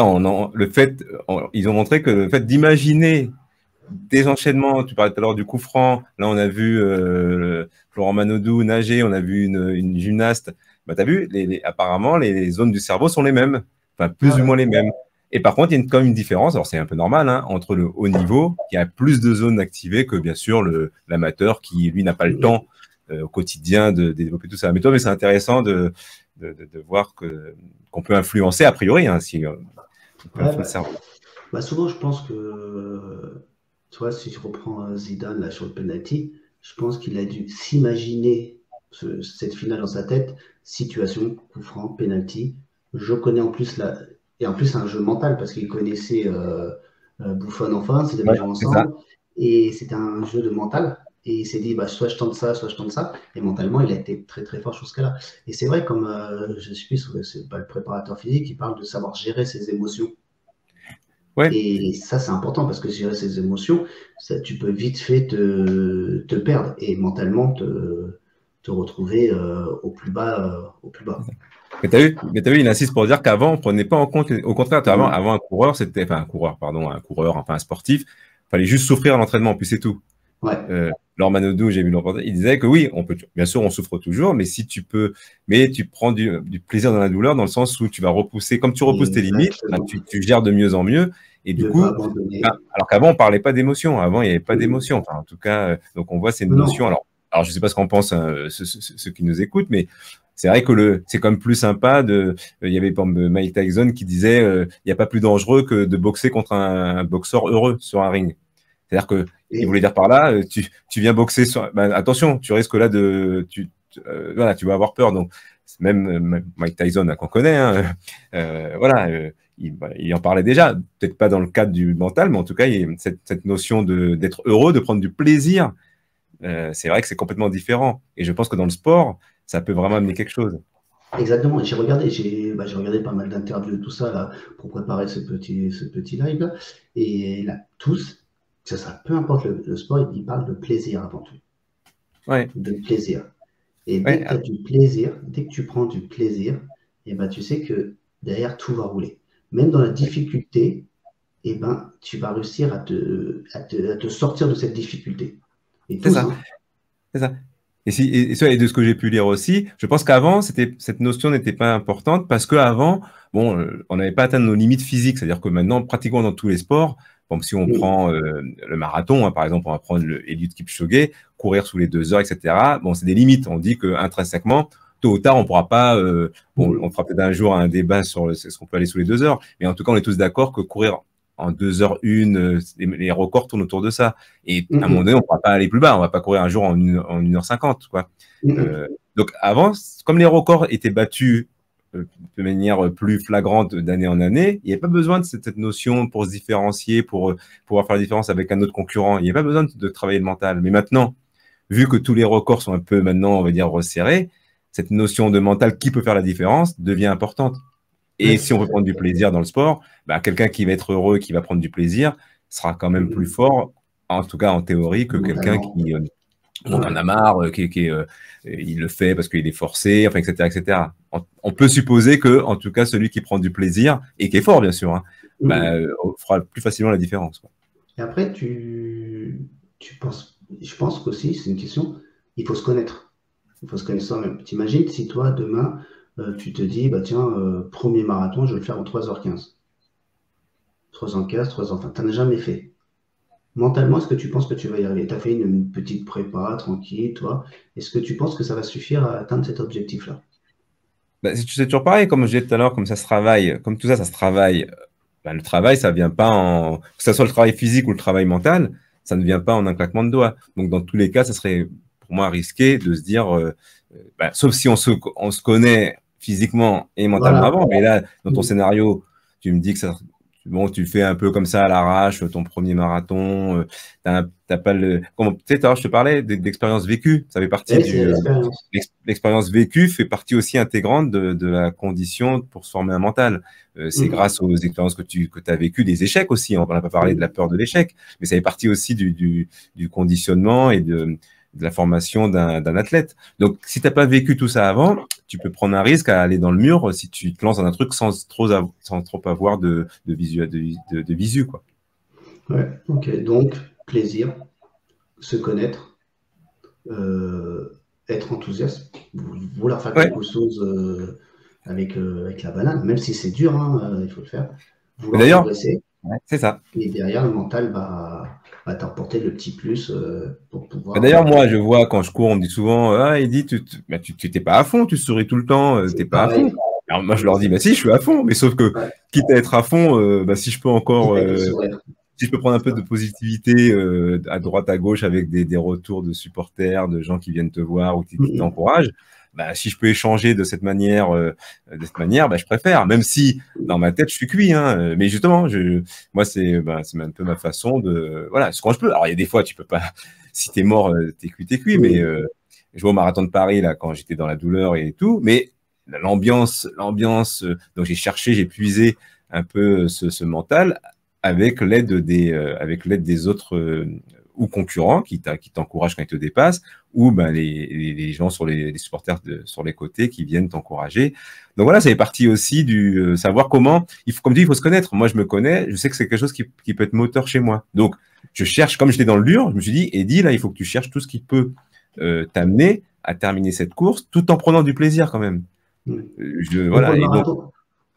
ils ont montré que le fait d'imaginer des enchaînements, tu parlais tout à l'heure du coup franc, là on a vu Florent Manodou nager, on a vu une gymnaste. Tu as vu, apparemment, les zones du cerveau sont les mêmes, enfin plus ou moins les mêmes. Et par contre, il y a quand même une différence, alors c'est un peu normal, hein, entre le haut niveau, qui a plus de zones activées que bien sûr l'amateur qui, lui, n'a pas le temps au quotidien de développer tout ça. Mais c'est intéressant de voir qu'on peut influencer a priori, hein, si on peut influencer le cerveau. Souvent, je pense que, tu vois, si je reprends Zidane là, sur le penalty, je pense qu'il a dû s'imaginer cette finale dans sa tête, situation, coup franc, penalty. Je connais en plus et en plus c'est un jeu mental parce qu'il connaissait Buffon enfin, ils avaient joué ensemble, et c'était un jeu de mental. Et il s'est dit, soit je tente ça, soit je tente ça. Et mentalement, il a été très, très fort sur ce cas-là. Et c'est vrai, comme je suis, c'est pas le préparateur physique, il parle de savoir gérer ses émotions. Ouais. Et ça, c'est important parce que gérer ses émotions, tu peux vite fait te perdre et mentalement te retrouver au plus bas. Mais t'as vu, il insiste pour dire qu'avant, on prenait pas en compte, au contraire, avant un coureur, un sportif, il fallait juste souffrir à l'entraînement, puis c'est tout. Ouais. Laure Manodou, j'ai vu le reportage, il disait que oui, bien sûr, on souffre toujours, mais si tu peux, mais tu prends du plaisir dans la douleur, dans le sens où tu vas repousser, comme tu repousses tes limites, tu gères de mieux en mieux, et du coup, alors qu'avant, on parlait pas d'émotion, avant, il n'y avait pas d'émotion, enfin, en tout cas, donc on voit ces notions, alors je sais pas ce qu'en pensent ceux qui nous écoutent, mais c'est vrai que c'est quand même plus sympa il y avait par exemple Mike Tyson qui disait, il n'y a pas plus dangereux que de boxer contre un boxeur heureux sur un ring. C'est-à-dire que il voulait dire par là, tu viens boxer attention, tu risques là tu vas avoir peur. Donc même Mike Tyson qu'on connaît, hein, il en parlait déjà, peut-être pas dans le cadre du mental, mais en tout cas il y a cette notion d'être heureux, de prendre du plaisir. C'est vrai que c'est complètement différent. Et je pense que dans le sport, ça peut vraiment amener quelque chose. Exactement. J'ai regardé pas mal d'interviews, tout ça, là, pour préparer ce petit live, là. Et là, tous, ça, peu importe le sport, ils parlent de plaisir avant tout. Ouais. De plaisir. Et dès Ouais, que tu as du plaisir, dès que tu prends du plaisir, et ben, tu sais que derrière, tout va rouler. Même dans la difficulté, et ben, tu vas réussir à te sortir de cette difficulté. Et c'est tous, ça. hein. C'est ça. Et de ce que j'ai pu lire aussi, je pense qu'avant, cette notion n'était pas importante parce qu'avant, bon, on n'avait pas atteint nos limites physiques. C'est-à-dire que maintenant, pratiquement dans tous les sports, bon, si on Mm. prend le marathon, hein, par exemple, on va prendre Eliud Kipchoge, courir sous les 2 heures, etc. Bon, c'est des limites. On dit qu'intrinsèquement, tôt ou tard, on ne pourra pas. Bon, on fera peut-être un jour un débat sur ce qu'on peut aller sous les 2 heures. Mais en tout cas, on est tous d'accord que courir en 2 h 01, les records tournent autour de ça. Et à un moment donné, on ne pourra pas aller plus bas. On ne va pas courir un jour en 1h50, quoi. Donc avant, comme les records étaient battus de manière plus flagrante d'année en année, il n'y avait pas besoin de cette notion pour se différencier, pour pouvoir faire la différence avec un autre concurrent. Il n'y avait pas besoin de travailler le mental. Mais maintenant, vu que tous les records sont un peu maintenant, on va dire, resserrés, cette notion de mental qui peut faire la différence devient importante. Et si on veut prendre du plaisir dans le sport, bah, quelqu'un qui va être heureux, qui va prendre du plaisir, sera quand même plus fort, en tout cas en théorie, que quelqu'un qui on en a marre, il le fait parce qu'il est forcé, enfin, etc., etc. On peut supposer que, en tout cas, celui qui prend du plaisir et qui est fort, bien sûr, hein, fera plus facilement la différence, quoi. Et après, je pense qu'aussi, c'est une question, il faut se connaître. Il faut se connaître soi-même. T'imagines si toi, demain, tu te dis, bah tiens, premier marathon, je vais le faire en 3h15. 3h15, 3h, enfin, t'en as jamais fait. Mentalement, est-ce que tu penses que tu vas y arriver? Tu as fait une petite prépa, tranquille, toi. Est-ce que tu penses que ça va suffire à atteindre cet objectif-là? Bah, c'est toujours pareil, comme je disais tout à l'heure, comme ça se travaille, comme tout ça, ça se travaille. Bah, le travail, ça vient pas que ce soit le travail physique ou le travail mental, ça ne vient pas en un claquement de doigts. Donc, dans tous les cas, ça serait pour moi risqué de se dire, bah, sauf si on se connaît physiquement et mentalement Voilà. avant. Mais là, dans ton scénario, tu me dis que bon, tu fais un peu comme ça à l'arrache ton premier marathon. T'as pas le. Tu sais, je te parlais d'expérience vécue. Ça fait partie C'est l'expérience. L'expérience vécue fait partie aussi intégrante de la condition pour se former un mental. C'est grâce aux expériences que tu as vécues, des échecs aussi. On n'a pas parlé de la peur de l'échec, mais ça fait partie aussi du conditionnement et de la formation d'un athlète. Donc, si tu n'as pas vécu tout ça avant, tu peux prendre un risque à aller dans le mur si tu te lances dans un truc sans trop avoir de visu, quoi. Ouais, ok. Donc, plaisir, se connaître, être enthousiaste, vouloir faire quelque chose avec la banane, même si c'est dur, hein, il faut le faire. Vouloir progresser. C'est ça. Et derrière, le mental va t'apporter le petit plus pour pouvoir. D'ailleurs, moi, je vois quand je cours, on me dit souvent, ah, Eddy, tu t'es pas à fond, tu souris tout le temps, t'es pas à fond. Alors moi, je leur dis, bah si, je suis à fond, mais sauf que, quitte à être à fond, si je peux encore, si je peux prendre un peu de positivité à droite, à gauche, avec des retours de supporters, de gens qui viennent te voir ou qui t'encouragent, bah, si je peux échanger de cette manière, bah, je préfère, même si dans ma tête je suis cuit, hein. Mais justement, moi c'est un peu ma façon de, voilà, ce quand je peux. Alors il y a des fois tu peux pas, si t'es mort, t'es cuit, mais je vois au marathon de Paris là quand j'étais dans la douleur et tout, mais l'ambiance, donc j'ai puisé un peu ce mental avec l'aide des autres ou concurrents qui t'encouragent quand ils te dépassent, ou ben les gens les supporters sur les côtés qui viennent t'encourager. Donc voilà, ça fait partie aussi du savoir comment, comme dit, il faut se connaître. Moi, je me connais, je sais que c'est quelque chose qui peut être moteur chez moi. Donc, je cherche, comme j'étais dans le dur, je me suis dit, Eddy, là, il faut que tu cherches tout ce qui peut t'amener à terminer cette course, tout en prenant du plaisir quand même. Voilà.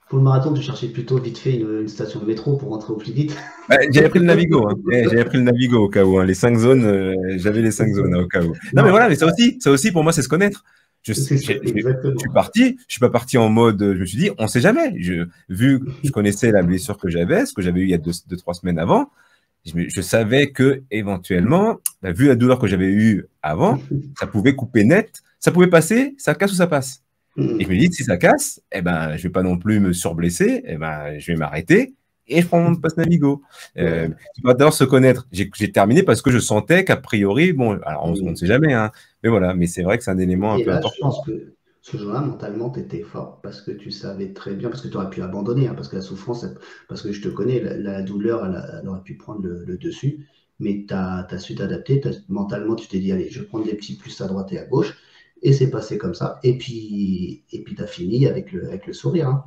Pour le marathon, tu cherchais plutôt vite fait une station de métro pour rentrer au plus vite. J'avais pris le Navigo, hein. J'avais pris le Navigo au cas où, hein. Les 5 zones, j'avais les 5 zones, hein, au cas où. Non, mais voilà, mais ça aussi, pour moi, c'est se connaître. Je suis parti, je suis pas parti en mode, je me suis dit, on sait jamais. Vu que je connaissais la blessure que j'avais, ce que j'avais eu il y a 2-3 semaines avant, je savais que éventuellement, vu la douleur que j'avais eue avant, ça pouvait couper net, ça pouvait passer, ça casse ou ça passe. Et je me dis, si ça casse, eh ben, je vais pas non plus me surblesser, eh ben, je vais m'arrêter et je prends mon passe Navigo. Il faut d'abord se connaître. J'ai terminé parce que je sentais qu'a priori, bon, alors on ne sait jamais, hein, mais voilà, mais c'est vrai que c'est un élément un peu important. Je pense que Ce jour-là, mentalement, tu étais fort parce que tu savais très bien, parce que tu aurais pu abandonner, hein, parce que la souffrance, parce que je te connais, la douleur, elle aurait pu prendre le dessus, mais tu as su t'adapter. Mentalement, tu t'es dit, allez, je vais prendre des petits plus à droite et à gauche, et c'est passé comme ça. Et puis tu as fini avec le sourire. Hein.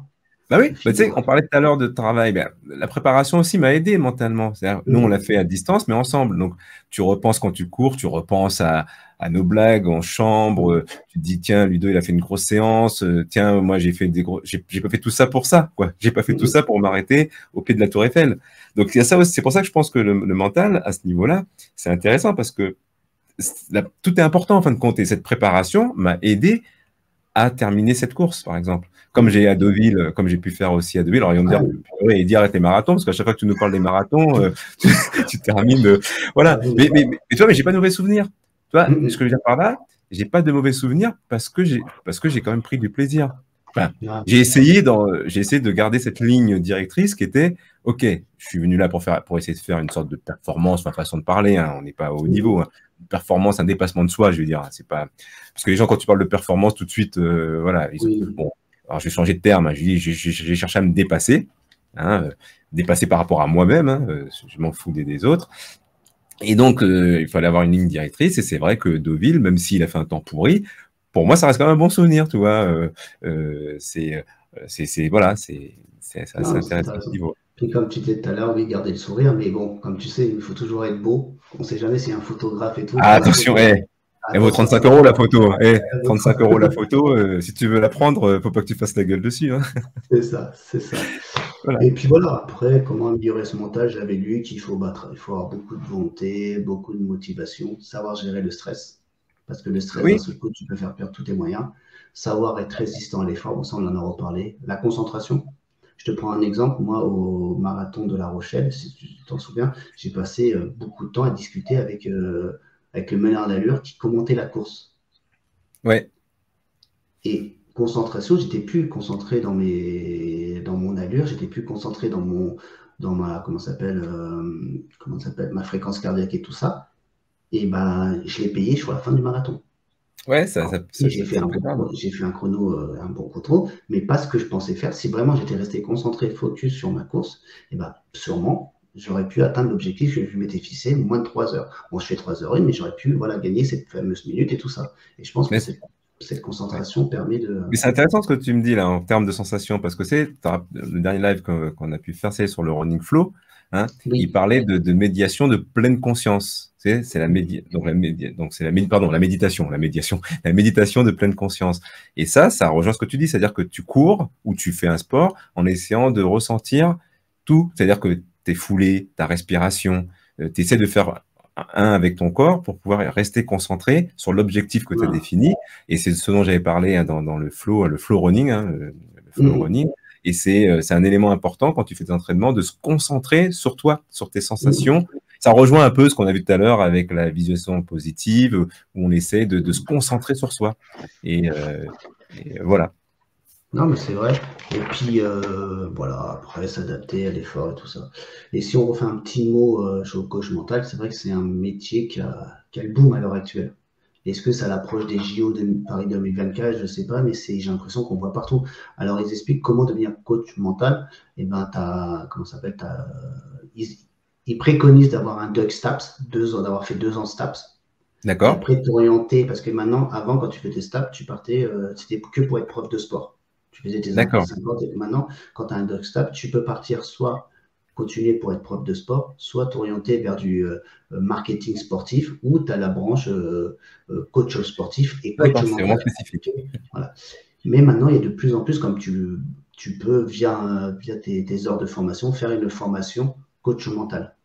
Bah oui, T'as bah tu fini. sais, on parlait tout à l'heure de travail. Ben, la préparation aussi m'a aidé mentalement. C'est-à-dire, nous, on l'a fait à distance, mais ensemble. Donc, tu repenses quand tu cours, tu repenses à nos blagues en chambre. Tu te dis, tiens, Ludo, il a fait une grosse séance. Tiens, moi, j'ai fait j'ai pas fait tout ça pour ça, quoi. J'ai pas fait tout ça pour m'arrêter au pied de la Tour Eiffel. Donc, il y a ça aussi. C'est pour ça que je pense que le mental, à ce niveau-là, c'est intéressant parce que tout est important en fin de compte. Et cette préparation m'a aidé à terminer cette course, par exemple. Comme j'ai à Deauville, comme j'ai pu faire aussi à Deauville, alors ils vont me dire, ouais, Eddy, arrête les marathons, parce qu'à chaque fois que tu nous parles des marathons, tu termines, voilà. Mais tu vois, mais j'ai pas de mauvais souvenirs. Tu vois, ce que je veux dire par là, j'ai pas de mauvais souvenirs parce que j'ai quand même pris du plaisir. Enfin, j'ai essayé de garder cette ligne directrice qui était, ok, je suis venu là pour essayer de faire une sorte de performance, ma façon de parler, hein, on n'est pas au niveau, hein. Une performance, un dépassement de soi, je veux dire, c'est pas, parce que les gens, quand tu parles de performance, tout de suite, voilà, bon, alors je vais changer de terme, hein, j'ai cherché à me dépasser, hein, dépasser par rapport à moi-même, hein, je m'en fous des autres. Et donc, il fallait avoir une ligne directrice, et c'est vrai que Deauville, même s'il a fait un temps pourri, pour moi, ça reste quand même un bon souvenir, tu vois. Voilà, c'est assez intéressant à ce niveau. Puis comme tu disais tout à l'heure, oui, garder le sourire, mais bon, comme tu sais, il faut toujours être beau. On ne sait jamais s'il y a un photographe et tout. Ah, attention, elle vaut 35 € la photo. 35 € la photo, si tu veux la prendre, faut pas que tu fasses la gueule dessus. Hein. C'est ça, c'est ça. Voilà. Et puis voilà, après, comment améliorer ce montage? J'avais lu qu'il faut avoir beaucoup de volonté, beaucoup de motivation, savoir gérer le stress. Parce que le stress, d'un seul coup, tu peux faire perdre tous tes moyens. Savoir être résistant à l'effort, bon, ça on en a reparlé. La concentration. Je te prends un exemple. Moi, au marathon de La Rochelle, si tu t'en souviens, j'ai passé beaucoup de temps à discuter avec le meneur d'allure qui commentait la course. Ouais. Et concentration, j'étais plus concentré dans mon allure, j'étais plus concentré dans ma, comment ça s'appelle, ma fréquence cardiaque et tout ça. Et ben, je l'ai payé sur la fin du marathon. Ouais, j'ai fait un chrono, un bon chrono, mais pas ce que je pensais faire. Si vraiment j'étais resté concentré, focus sur ma course, et ben, sûrement, j'aurais pu atteindre l'objectif que je m'étais fixé, moins de 3 heures. Bon, je fais 3h01, mais j'aurais pu, voilà, gagner cette fameuse minute et tout ça. Et je pense que cette concentration permet de... Mais c'est intéressant ce que tu me dis là en termes de sensations, parce que le dernier live qu'on a pu faire, c'est sur le Running Flow. Hein, il parlait de médiation de pleine conscience. C'est la méditation, la méditation de pleine conscience. Et ça rejoint ce que tu dis, c'est-à-dire que tu cours ou tu fais un sport en essayant de ressentir tout, c'est-à-dire que tes foulées, ta respiration, tu essaies de faire un avec ton corps pour pouvoir rester concentré sur l'objectif que tu as défini. Et c'est ce dont j'avais parlé hein, dans le flow running, hein, le flow running. Et c'est un élément important quand tu fais des entraînements de se concentrer sur toi, sur tes sensations. Ça rejoint un peu ce qu'on a vu tout à l'heure avec la visualisation positive, où on essaie de se concentrer sur soi. Et voilà. Non, mais c'est vrai. Et puis, voilà, après, s'adapter à l'effort et tout ça. Et si on refait un petit mot sur le coach mental, c'est vrai que c'est un métier qui a le boom à l'heure actuelle. Est-ce que ça l'approche des JO de Paris 2024? Je ne sais pas, mais j'ai l'impression qu'on voit partout. Alors, ils expliquent comment devenir coach mental. Et ben, ils préconisent d'avoir un Doug Staps, d'avoir fait 2 ans de Staps. D'accord. Après, t'orienter, parce que maintenant, avant, quand tu faisais Staps, tu partais, c'était que pour être prof de sport. Tu faisais tes 50 et maintenant, quand tu as un Doug Staps, tu peux partir soit continuer pour être prof de sport, soit t'orienter vers du marketing sportif où tu as la branche coach sportif et coach mental. C'est vraiment spécifique. Voilà. Mais maintenant, il y a de plus en plus, comme tu peux, via tes heures de formation, faire une formation coach mental.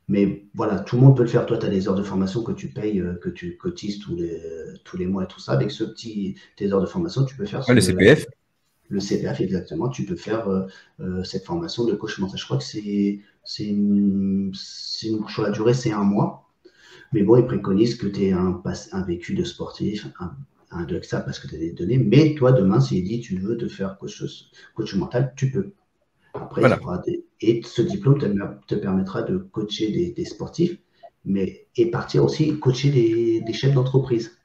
Mais voilà, tout le monde peut le faire. Toi, tu as des heures de formation que tu payes, que tu cotises tous les mois et tout ça. Avec tes heures de formation, tu peux faire le CPF. Le CPF, exactement. Tu peux faire cette formation de coach mental. Je crois que sur la durée, c'est 1 mois. Mais bon, ils préconisent que tu aies un vécu de sportif, un Doug Staps parce que tu as des données. Mais toi, demain, s'il dit tu veux te faire coach mental, tu peux. Après, et ce diplôme te permettra de coacher des sportifs, et partir aussi coacher des chefs d'entreprise.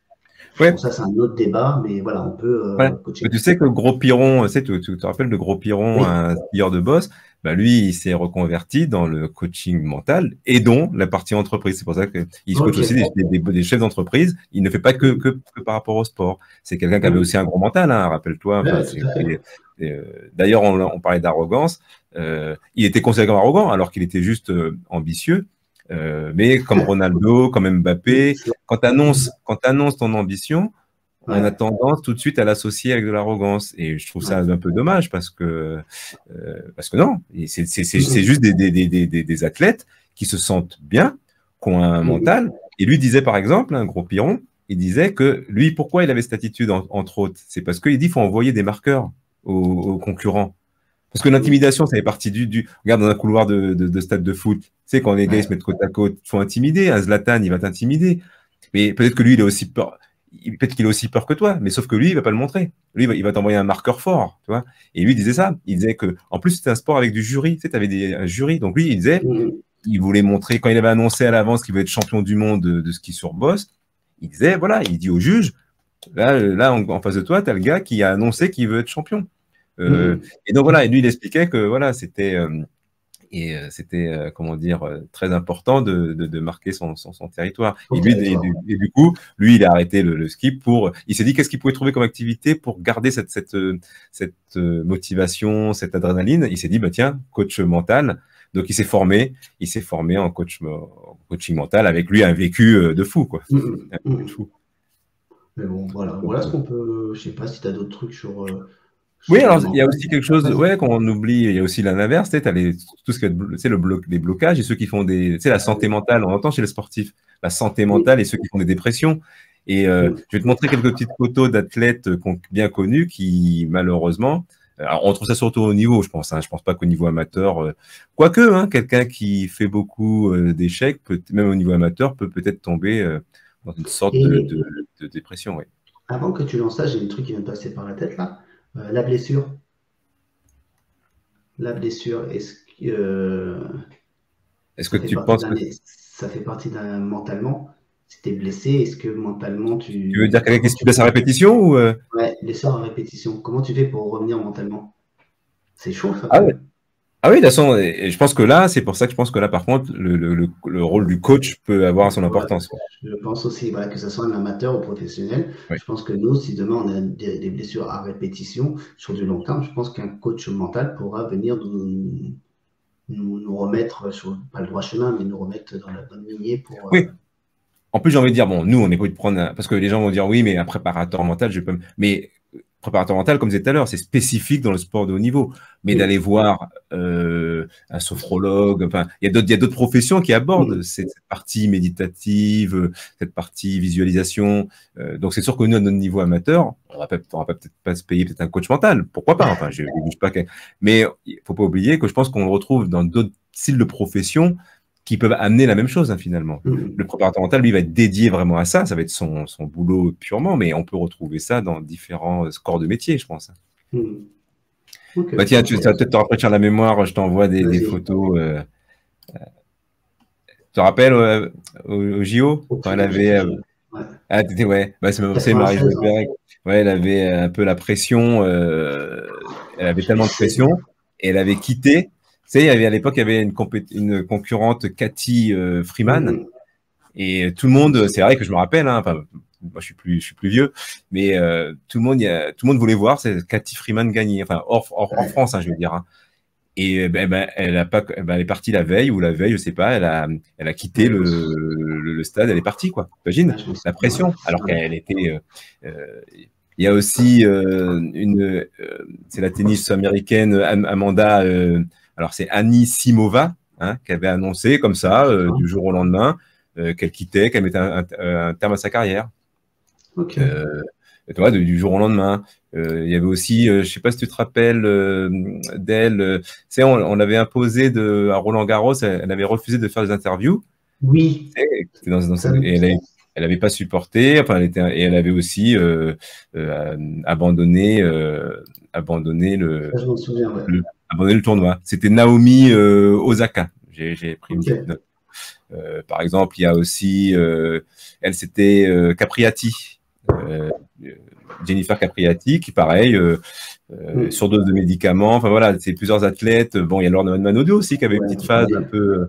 Ouais. Bon, ça, c'est un autre débat, mais voilà, on peut Ouais. coacher. Mais tu sais que Gros Piron, tu te rappelles de Gros Piron, Oui. un skieur de boss, bah lui, il s'est reconverti dans le coaching mental et dont la partie entreprise. C'est pour ça qu'il coach Ok. aussi des chefs d'entreprise. Il ne fait pas que par rapport au sport. C'est quelqu'un qui avait aussi un gros mental, hein, rappelle-toi. Enfin, Ouais, tout à fait. d'ailleurs, on parlait d'arrogance. Il était considéré comme arrogant alors qu'il était juste ambitieux. Mais comme Ronaldo, comme Mbappé, quand tu annonces ton ambition, on a tendance tout de suite à l'associer avec de l'arrogance. Et je trouve ça un peu dommage parce que non, c'est juste des athlètes qui se sentent bien, qui ont un mental. Et lui disait par exemple, un Gros Piron, il disait que lui, pourquoi il avait cette attitude, entre autres, c'est parce qu'il dit qu'il faut envoyer des marqueurs aux concurrents. Parce que l'intimidation, ça fait partie regarde, dans un couloir de stade de foot, tu sais, quand les gars ils se mettent côte à côte, il faut intimider. Un Zlatan, il va t'intimider. Mais peut-être que lui, il est aussi peur. Peut-être qu'il a aussi peur que toi, mais sauf que lui, il va pas le montrer. Lui, il va t'envoyer un marqueur fort, tu vois. Et lui, il disait ça. Il disait que, en plus, c'était un sport avec du jury. Tu sais, t'avais un jury. Donc lui, il disait, il voulait montrer, quand il avait annoncé à l'avance qu'il voulait être champion du monde de ski sur boss, il disait, voilà, il dit au juge, là en face de toi, tu as le gars qui a annoncé qu'il veut être champion. Et donc voilà, et lui, il expliquait que voilà, c'était comment dire, très important de marquer son territoire. Et du coup, lui, il a arrêté le ski il s'est dit qu'est-ce qu'il pouvait trouver comme activité pour garder cette motivation, cette adrénaline. Il s'est dit, bah tiens, coach mental. Donc il s'est formé en coaching mental, avec lui un vécu de fou, quoi. Un vécu de fou. Mais bon, voilà ce qu'on peut. Je sais pas si tu as d'autres trucs sur. Oui, alors il y a aussi quelque chose, qu'on oublie, il y a aussi l'inverse, tu sais, tout ce qui est les blocages et ceux qui font la santé mentale, on entend chez les sportifs, la santé mentale et ceux qui font des dépressions. Et je vais te montrer quelques petites photos d'athlètes bien connus qui, malheureusement, alors on trouve ça surtout au niveau, je pense, hein, je pense pas qu'au niveau amateur, quoique, hein, quelqu'un qui fait beaucoup d'échecs, même au niveau amateur, peut peut-être tomber dans une sorte de dépression, oui. Avant que tu lances ça, j'ai un truc qui vient de passer par la tête, là. La blessure. Est-ce que tu penses que ça fait partie d'un mentalement? Si tu es blessé, est-ce que mentalement tu veux dire quelqu'un qui se blesse à répétition ou Ouais, blessure à répétition. Comment tu fais pour revenir mentalement? C'est chaud, ça. Ah, ouais. Ah oui, de toute façon, et je pense que là, c'est pour ça que je pense que là, par contre, le rôle du coach peut avoir son importance. Je pense aussi, voilà, que ce soit un amateur ou professionnel. Oui. Je pense que nous, si demain on a des blessures à répétition sur du long terme, je pense qu'un coach mental pourra venir nous remettre sur, pas le droit chemin, mais nous remettre dans la bonne lignée pour. Oui. En plus, j'ai envie de dire, bon, nous, on n'est pas de prendre, parce que les gens vont dire, oui, mais un préparateur mental, je peux. Mais préparateur mental, comme je disais tout à l'heure, c'est spécifique dans le sport de haut niveau. Mais d'aller voir un sophrologue, enfin, il y a d'autres professions qui abordent cette partie méditative, cette partie visualisation. Donc, c'est sûr que nous, à notre niveau amateur, on va peut-être pas se payer peut-être un coach mental. Pourquoi pas? Enfin, je ne bouge pas. Mais il faut pas oublier que je pense qu'on le retrouve dans d'autres styles de professions qui peuvent amener la même chose, hein, finalement. Le préparateur mental, lui, va être dédié vraiment à ça. Ça va être son boulot purement, mais on peut retrouver ça dans différents corps de métier, je pense. Okay. Bah, tiens, ça va peut-être te rafraîchir la mémoire. Je t'envoie des photos. Tu te rappelles au JO quand elle avait. Ah, ouais. Bah, c'est Marie-Josée Pérec. Ouais, elle avait un peu la pression. Elle avait tellement de pression et elle avait quitté. Tu sais, à l'époque, il y avait une concurrente, Cathy Freeman, et tout le monde, c'est vrai que je me rappelle, hein, enfin, moi je suis plus vieux, mais tout le monde voulait voir Cathy Freeman gagner, enfin hors France, hein, je veux dire. Hein. Et elle est partie la veille, je sais pas, elle a quitté le stade, elle est partie, quoi. T'imagines la pression, alors qu'elle était. Il y a aussi c'est la tennis américaine Amanda. Alors, c'est Anisimova, hein, qui avait annoncé comme ça, du jour au lendemain, qu'elle quittait, qu'elle mettait un terme à sa carrière. Okay. Tu vois, du jour au lendemain. Il y avait aussi, je ne sais pas si tu te rappelles d'elle, on avait imposé à Roland Garros, elle avait refusé de faire des interviews. Oui. Et elle n'avait pas supporté, enfin, elle avait aussi abandonné je m'en souviens, ouais. abandonner le tournoi. C'était Naomi Osaka. J'ai pris une petite note. Par exemple, il y a aussi, elle, c'était Capriati. Jennifer Capriati, qui pareil, surdose de médicaments. Enfin voilà, c'est plusieurs athlètes. Bon, il y a Lorna Manodio aussi qui avait une petite phase un peu.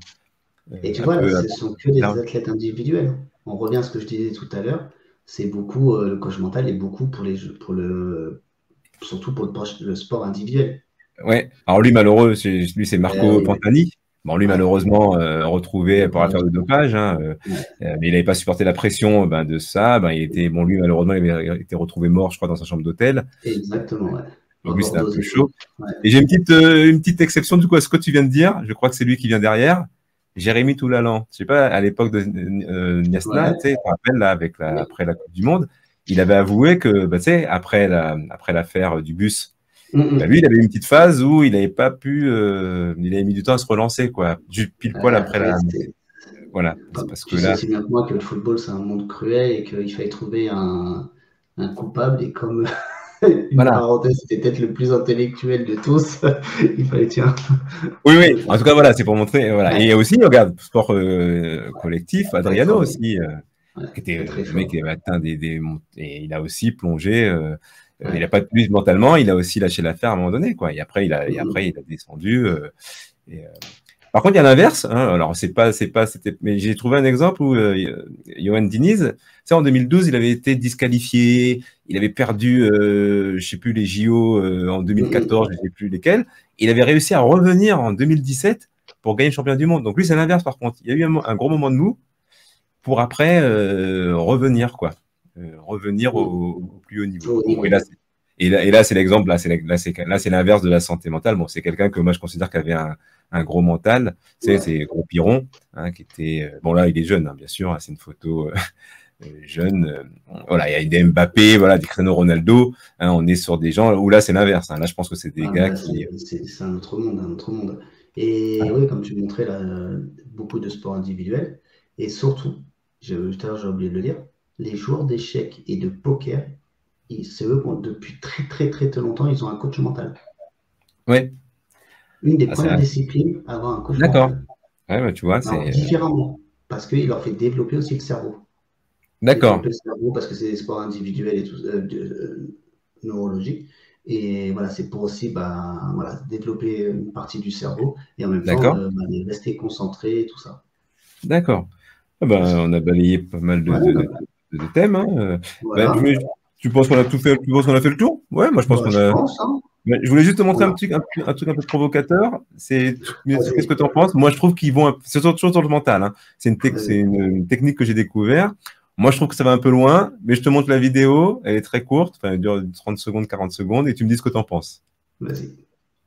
Et tu vois, là, ce sont que des athlètes individuels. On revient à ce que je disais tout à l'heure. C'est beaucoup, le coach mental est beaucoup pour les jeux, surtout pour le sport individuel. Ouais. Alors lui, malheureux, lui c'est Marco Pantani. Bon, lui, malheureusement, retrouvé pour affaire de dopage, hein, mais il n'avait pas supporté la pression de ça. Il était, bon, lui, malheureusement, il avait été retrouvé mort, je crois, dans sa chambre d'hôtel. Exactement, ouais. Donc lui, c'était un peu chaud. Ouais. Et j'ai une petite exception du coup à ce que tu viens de dire. Je crois que c'est lui qui vient derrière. Jérémy Toulalan. Je sais pas, à l'époque de Niasna, tu sais, tu te rappelles, là, après la Coupe du Monde, il avait avoué que, tu sais, après l'affaire du bus, lui, il avait une petite phase où il n'avait pas pu, il avait mis du temps à se relancer, quoi. Pile poil après la. Voilà. Parce que là. Tu sais bien que moi que le football, c'est un monde cruel et qu'il fallait trouver un coupable. Et comme une parenthèse, c'était peut-être le plus intellectuel de tous, il fallait tiens. Oui. En tout cas, voilà, c'est pour montrer. Voilà. Et aussi, regarde, sport collectif, Adriano aussi, qui était le mec qui avait atteint et il a aussi plongé. Il n'a pas tenu mentalement, il a aussi lâché l'affaire à un moment donné, quoi. Et après, il a descendu. Par contre, il y a l'inverse. Hein. Alors, mais j'ai trouvé un exemple où Johan Diniz, en 2012, il avait été disqualifié, il avait perdu, je sais plus les JO en 2014, je sais plus lesquels. Il avait réussi à revenir en 2017 pour gagner le championnat du monde. Donc lui, c'est l'inverse. Par contre, il y a eu un gros moment de mou pour après revenir, quoi. Revenir au plus haut niveau. Bon, et là, c'est l'exemple, là, c'est l'inverse de la santé mentale. Bon, c'est quelqu'un que moi, je considère qu'il avait un gros mental. C'est Gros Piron, hein, qui était. Bon, là, il est jeune, hein, bien sûr. Hein, c'est une photo jeune. Voilà, il y a des Mbappé, voilà, des Cristiano Ronaldo. Hein, on est sur des gens où là, c'est l'inverse. Hein, là, je pense que c'est des gars qui. C'est un autre monde, Et oui, comme tu montrais, là, beaucoup de sports individuels. Et surtout, tout à l'heure, j'ai oublié de le dire, les joueurs d'échecs et de poker, c'est eux, depuis très longtemps, ils ont un coach mental. Oui. Une des premières disciplines à avoir un coach mental. D'accord. Ouais, tu vois, c'est différemment, parce qu'il leur fait développer aussi le cerveau. D'accord. Le cerveau, parce que c'est des sports individuels et tout, neurologiques. Et voilà, c'est pour aussi développer une partie du cerveau et en même temps rester concentré et tout ça. D'accord. On a balayé pas mal de thèmes. Hein. Voilà. Tu penses qu'on a tout fait, qu'on a fait le tour? Ouais, moi je pense qu'on a. Je voulais juste te montrer un truc un peu provocateur. Qu'est-ce que tu en penses? Moi, je trouve qu'ils vont. C'est toujours sur le mental. Hein. C'est une technique que j'ai découvert. Moi, je trouve que ça va un peu loin, mais je te montre la vidéo. Elle est très courte, elle dure 30 secondes, 40 secondes, et tu me dis ce que tu en penses. Vas-y.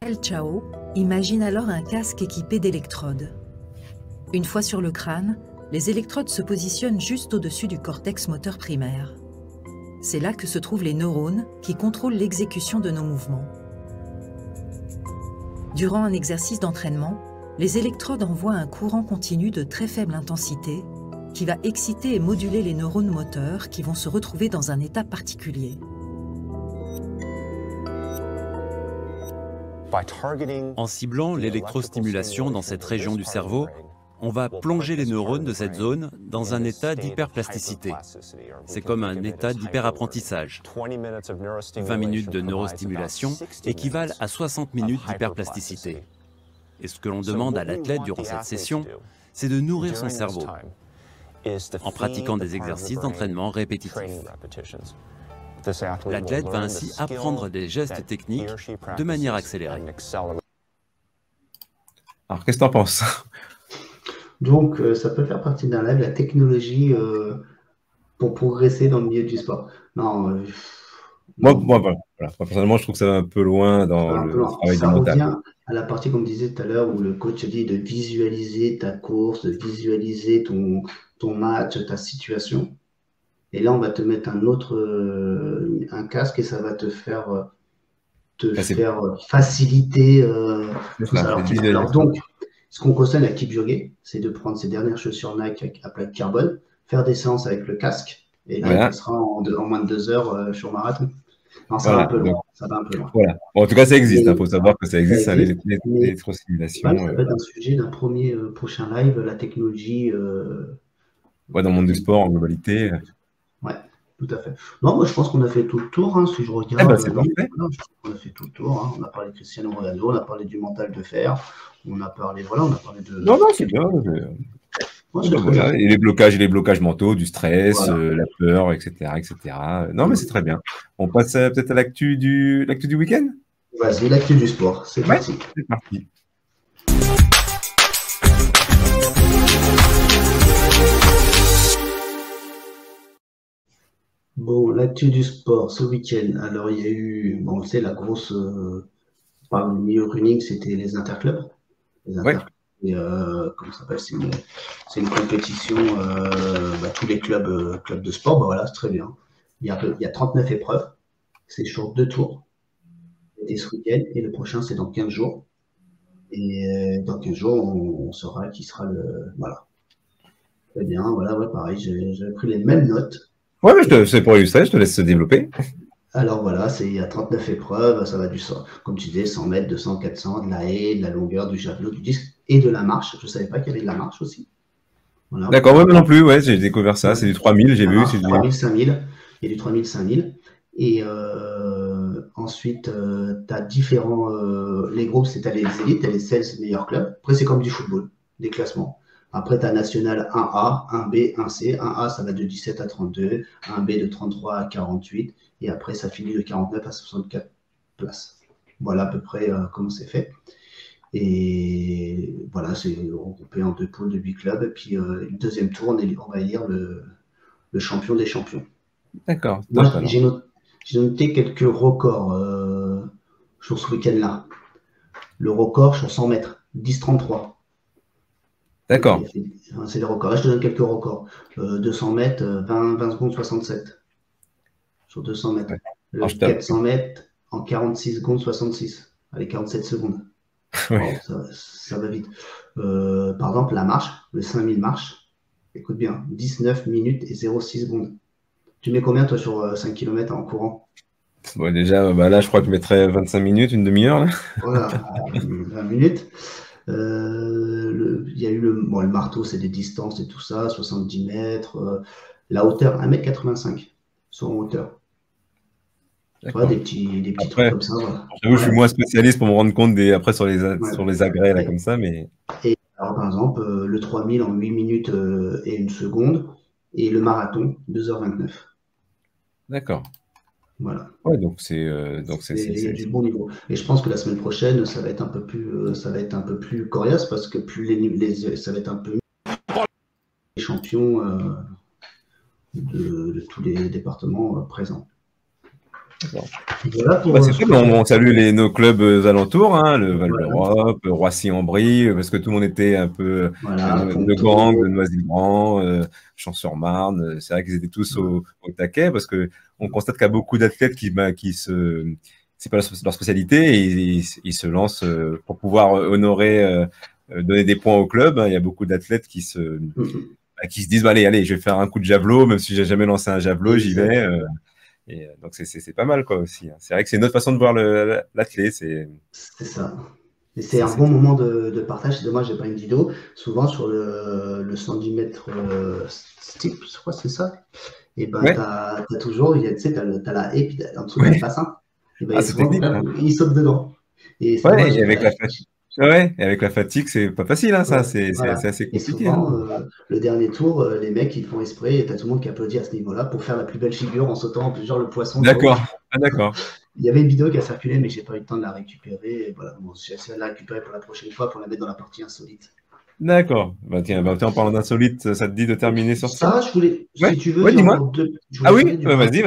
El Chao imagine alors un casque équipé d'électrodes. Une fois sur le crâne, les électrodes se positionnent juste au-dessus du cortex moteur primaire. C'est là que se trouvent les neurones qui contrôlent l'exécution de nos mouvements. Durant un exercice d'entraînement, les électrodes envoient un courant continu de très faible intensité qui va exciter et moduler les neurones moteurs qui vont se retrouver dans un état particulier. En ciblant l'électrostimulation dans cette région du cerveau, on va plonger les neurones de cette zone dans un état d'hyperplasticité. C'est comme un état d'hyperapprentissage. 20 minutes de neurostimulation équivalent à 60 minutes d'hyperplasticité. Et ce que l'on demande à l'athlète durant cette session, c'est de nourrir son cerveau en pratiquant des exercices d'entraînement répétitifs. L'athlète va ainsi apprendre des gestes techniques de manière accélérée. Alors, qu'est-ce que tu en penses? Donc, ça peut faire partie d'un live, la technologie pour progresser dans le milieu du sport. Non. Moi, personnellement, je trouve que ça va un peu loin dans le travail du mental. Ça revient à la partie, comme disait tout à l'heure, où le coach dit de visualiser ta course, de visualiser ton match, ta situation. Et là, on va te mettre un casque et ça va te faire faciliter tout ça. Alors, donc, ce qu'on conseille à Kipchoge, c'est de prendre ses dernières chaussures Nike à plaque carbone, faire des séances avec le casque, et là, il sera en moins de 2 heures sur marathon. Non, ça va un peu loin. Voilà. Bon, en tout cas, ça existe. Il faut savoir que ça existe, l'électrostimulation. Ça peut être un sujet d'un prochain live, la technologie. Dans le monde du sport, en globalité. Ouais. tout à fait. Non, moi je pense qu'on a fait tout le tour, hein, si je Eh ben, regarde. c'est Non, parfait. voilà, je pense qu'on a fait tout le tour, hein. On a parlé de Cristiano Ronaldo, on a parlé du mental de fer, on a parlé, voilà, on a parlé de. Non, non, c'est bien. Ouais, Ah c'est ben très bien. voilà. Et les blocages mentaux, du stress, Voilà. la peur, etc., etc. Non, mais c'est très bien. On passe peut-être à l'actu du week-end? Vas-y, l'actu du sport, c'est Ouais, parti. c'est parti. Bon, l'actu du sport ce week-end. Alors, il y a eu, bon, tu sais, la grosse, parmi le milieu running, c'était les interclubs. Les Ouais, interclubs, et, comment ça s'appelle? C'est une compétition, tous les clubs de sport, bah voilà, c'est très bien. Il y a 39 épreuves, c'est sur 2 tours. C'était ce week-end, et le prochain, c'est dans 15 jours. Et dans 15 jours, on saura qui sera le. Voilà. Très bien, voilà, ouais, pareil, j'ai pris les mêmes notes. ouais, mais c'est pour illustrer, je te laisse se développer. Alors voilà, il y a 39 épreuves, ça va comme tu disais, 100 mètres, 200, 400, de la haie, de la longueur, du javelot, du disque et de la marche. Je ne savais pas qu'il y avait de la marche aussi. Voilà. D'accord, ouais, moi non plus, ouais, j'ai découvert ça. C'est du 3000, j'ai La vu. marche, 3000, 5000, il y a du 3000, 5000. Et ensuite, tu as différents. Les groupes, c'est les élites, tu as les 16 meilleurs clubs. Après, c'est comme du football, des classements. Après, tu as National 1A, 1B, 1C. 1A, ça va de 17 à 32. 1B de 33 à 48. Et après, ça finit de 49 à 64 places. Voilà à peu près comment c'est fait. Et voilà, c'est regroupé en 2 poules de 8 clubs. Et puis, le deuxième tour, on va élire le champion des champions. D'accord, Moi, top alors. j'ai noté quelques records sur ce week-end-là. Le record sur 100 mètres, 10,33. D'accord. C'est les records. Là, je te donne quelques records. 200 mètres, 20 secondes 67 sur 200 mètres. Ouais. Le Alors, 400 mètres en 46 secondes 66. Allez, 47 secondes. Ouais. Wow, ça va vite. Par exemple, la marche, le 5000 marche, écoute bien, 19 minutes et 06 secondes. Tu mets combien, toi, sur 5 km en courant? Bon, déjà, bah là, je crois que je mettrais 25 minutes, une demi-heure. Là. Voilà, 20 minutes. Il y a eu le marteau, c'est des distances et tout ça, 70 mètres. La hauteur, 1,85 m sur en hauteur. Tu vois, des petits trucs Après, comme ça. Voilà. j'avoue, je suis moins spécialiste pour me rendre compte après sur Ouais. sur les agrès, là, comme ça, mais. Et alors, par exemple, le 3000 en 8 minutes et 1 seconde, et le marathon, 2h29. D'accord. Voilà. Ouais, donc c'est du bon niveau. Et je pense que la semaine prochaine, ça va être un peu plus coriace parce que ça va être un peu les champions de tous les départements présents. D'accord. Voilà pour Bah, c'est tout. On salue nos clubs alentours, hein, le Val d'Europe, Roissy-en-Brie, parce que tout le monde était un peu de Gand, de Noisy-le-Grand, Champs-sur-Marne. C'est vrai qu'ils étaient tous au taquet, parce que on constate qu'il y a beaucoup d'athlètes c'est pas leur spécialité, et ils se lancent pour pouvoir honorer, donner des points au club. Hein. Il y a beaucoup d'athlètes qui se disent, bah, allez, je vais faire un coup de javelot, même si j'ai jamais lancé un javelot, j'y vais. Et donc c'est pas mal quoi aussi. Hein. C'est vrai que c'est une autre façon de voir l'athlète. C'est ça. Et c'est un bon moment de partage. C'est dommage, j'ai pas une vidéo. Souvent sur le 110 mètres steep, je crois que c'est ça. Et ben t'as toujours, tu sais, t'as la haie, puis en dessous t'as le bassin. Et ben il saute dedans. Et ouais, et avec la fatigue. Ouais, et avec la fatigue, c'est pas facile, hein, ça, c'est assez compliqué. Et souvent, le dernier tour, les mecs, ils font esprit, et t'as tout le monde qui applaudit à ce niveau-là pour faire la plus belle figure en sautant, genre le poisson. D'accord, d'accord. Il y avait une vidéo qui a circulé, mais j'ai pas eu le temps de la récupérer. Et voilà, bon, j'essaie de la récupérer pour la prochaine fois pour la mettre dans la partie insolite. D'accord. Bah tiens, en parlant d'insolite, ça te dit de terminer sur ça? Je voulais, si tu veux, dis-moi. Ah oui, vas-y.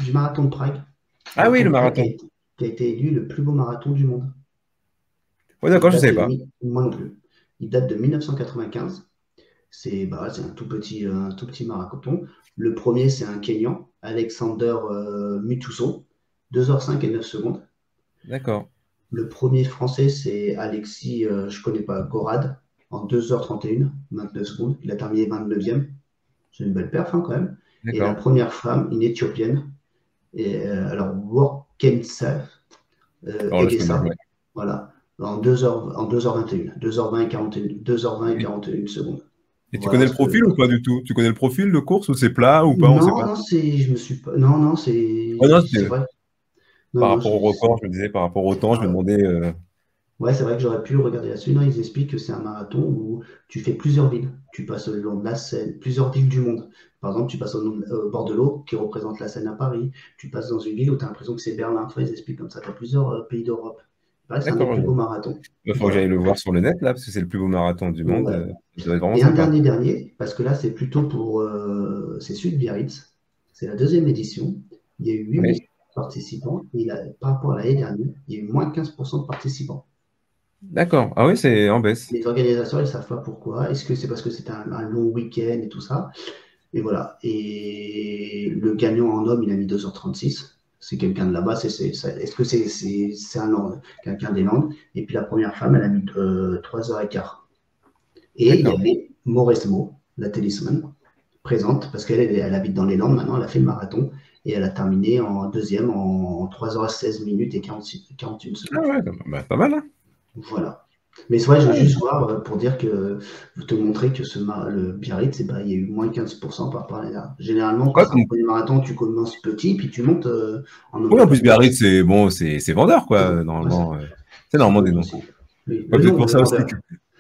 Du marathon de Prague. Ah oui, le marathon. Qui a été élu le plus beau marathon du monde. Oui, d'accord, je ne sais pas. Moi non plus. Il date de 1995. C'est un tout petit marathon. Le premier, c'est un Kenyan, Alexander Mutuso, 2h05 et 9 secondes. D'accord. Le premier français, c'est Alexis, je ne connais pas, Gorad, en 2h31, 29 secondes. Il a terminé 29e. C'est une belle perf quand même. Et la première femme, une Éthiopienne, alors Workensef Egesa, voilà, en 2h21, 2h20 et 41 secondes. Et tu Voilà connais le ce que. profil ou pas du tout? Tu connais le profil de course ou c'est plat ou pas? On sait Non, pas. non, je me suis pas. Non, non, Ouais, non, c'est c'était vrai. Non, par non, rapport au record, je me disais, par rapport au temps, je me ah, demandais. ouais, c'est vrai que j'aurais pu regarder là-dessus. Non, ils expliquent que c'est un marathon où tu fais plusieurs villes. Tu passes le long de la Seine, plusieurs villes du monde. Par exemple, tu passes au bord de l'eau qui représente la Seine à Paris. Tu passes dans une ville où tu as l'impression que c'est Berlin. Enfin, ils expliquent comme ça. Tu as plusieurs pays d'Europe. Il paraît que c'est un des D'accord. plus beaux marathons. Il faut que j'aille Voilà. le voir sur le net là, parce que c'est le plus beau marathon du monde. Ouais. Ça doit être vraiment Et un sympa. dernier, parce que là, c'est plutôt pour. C'est celui de Biarritz. C'est la deuxième édition. Il y a eu 8000 Oui. participants. Et par rapport à l'année dernière, il y a eu moins de 15% de participants. D'accord. Ah oui, c'est en baisse. Les organisateurs, ils ne savent pas pourquoi. Est-ce que c'est parce que c'était un long week-end et tout ça? Et voilà. Et le gagnant en homme, il a mis 2h36. C'est quelqu'un de là-bas. Est-ce que c'est quelqu'un des Landes? Et puis la première femme, elle a mis 3h15. Et il y D'accord. avait Mauresmo, la tennisman, présente, parce qu'elle habite dans les Landes maintenant, elle a fait le marathon. Et elle a terminé en deuxième en 3h16 minutes et 41 Ah secondes. ouais, bah, pas mal, hein. Voilà. Mais c'est vrai, je veux Ouais. juste voir pour dire que, te montrer que le Biarritz, il y a eu moins de 15% par rapport à l'année dernière. Généralement, quand Ouais, c'est un premier marathon, tu commences petit, puis tu montes en nombre oui, de en plus, participants. Biarritz, c'est bon, c'est vendeur, C'est quoi, bon. Ouais, normalement. C'est c'est normalement des bon noms. aussi. Oui, Ouais, le peut-être nom, pour le ça aussi vendeur. que.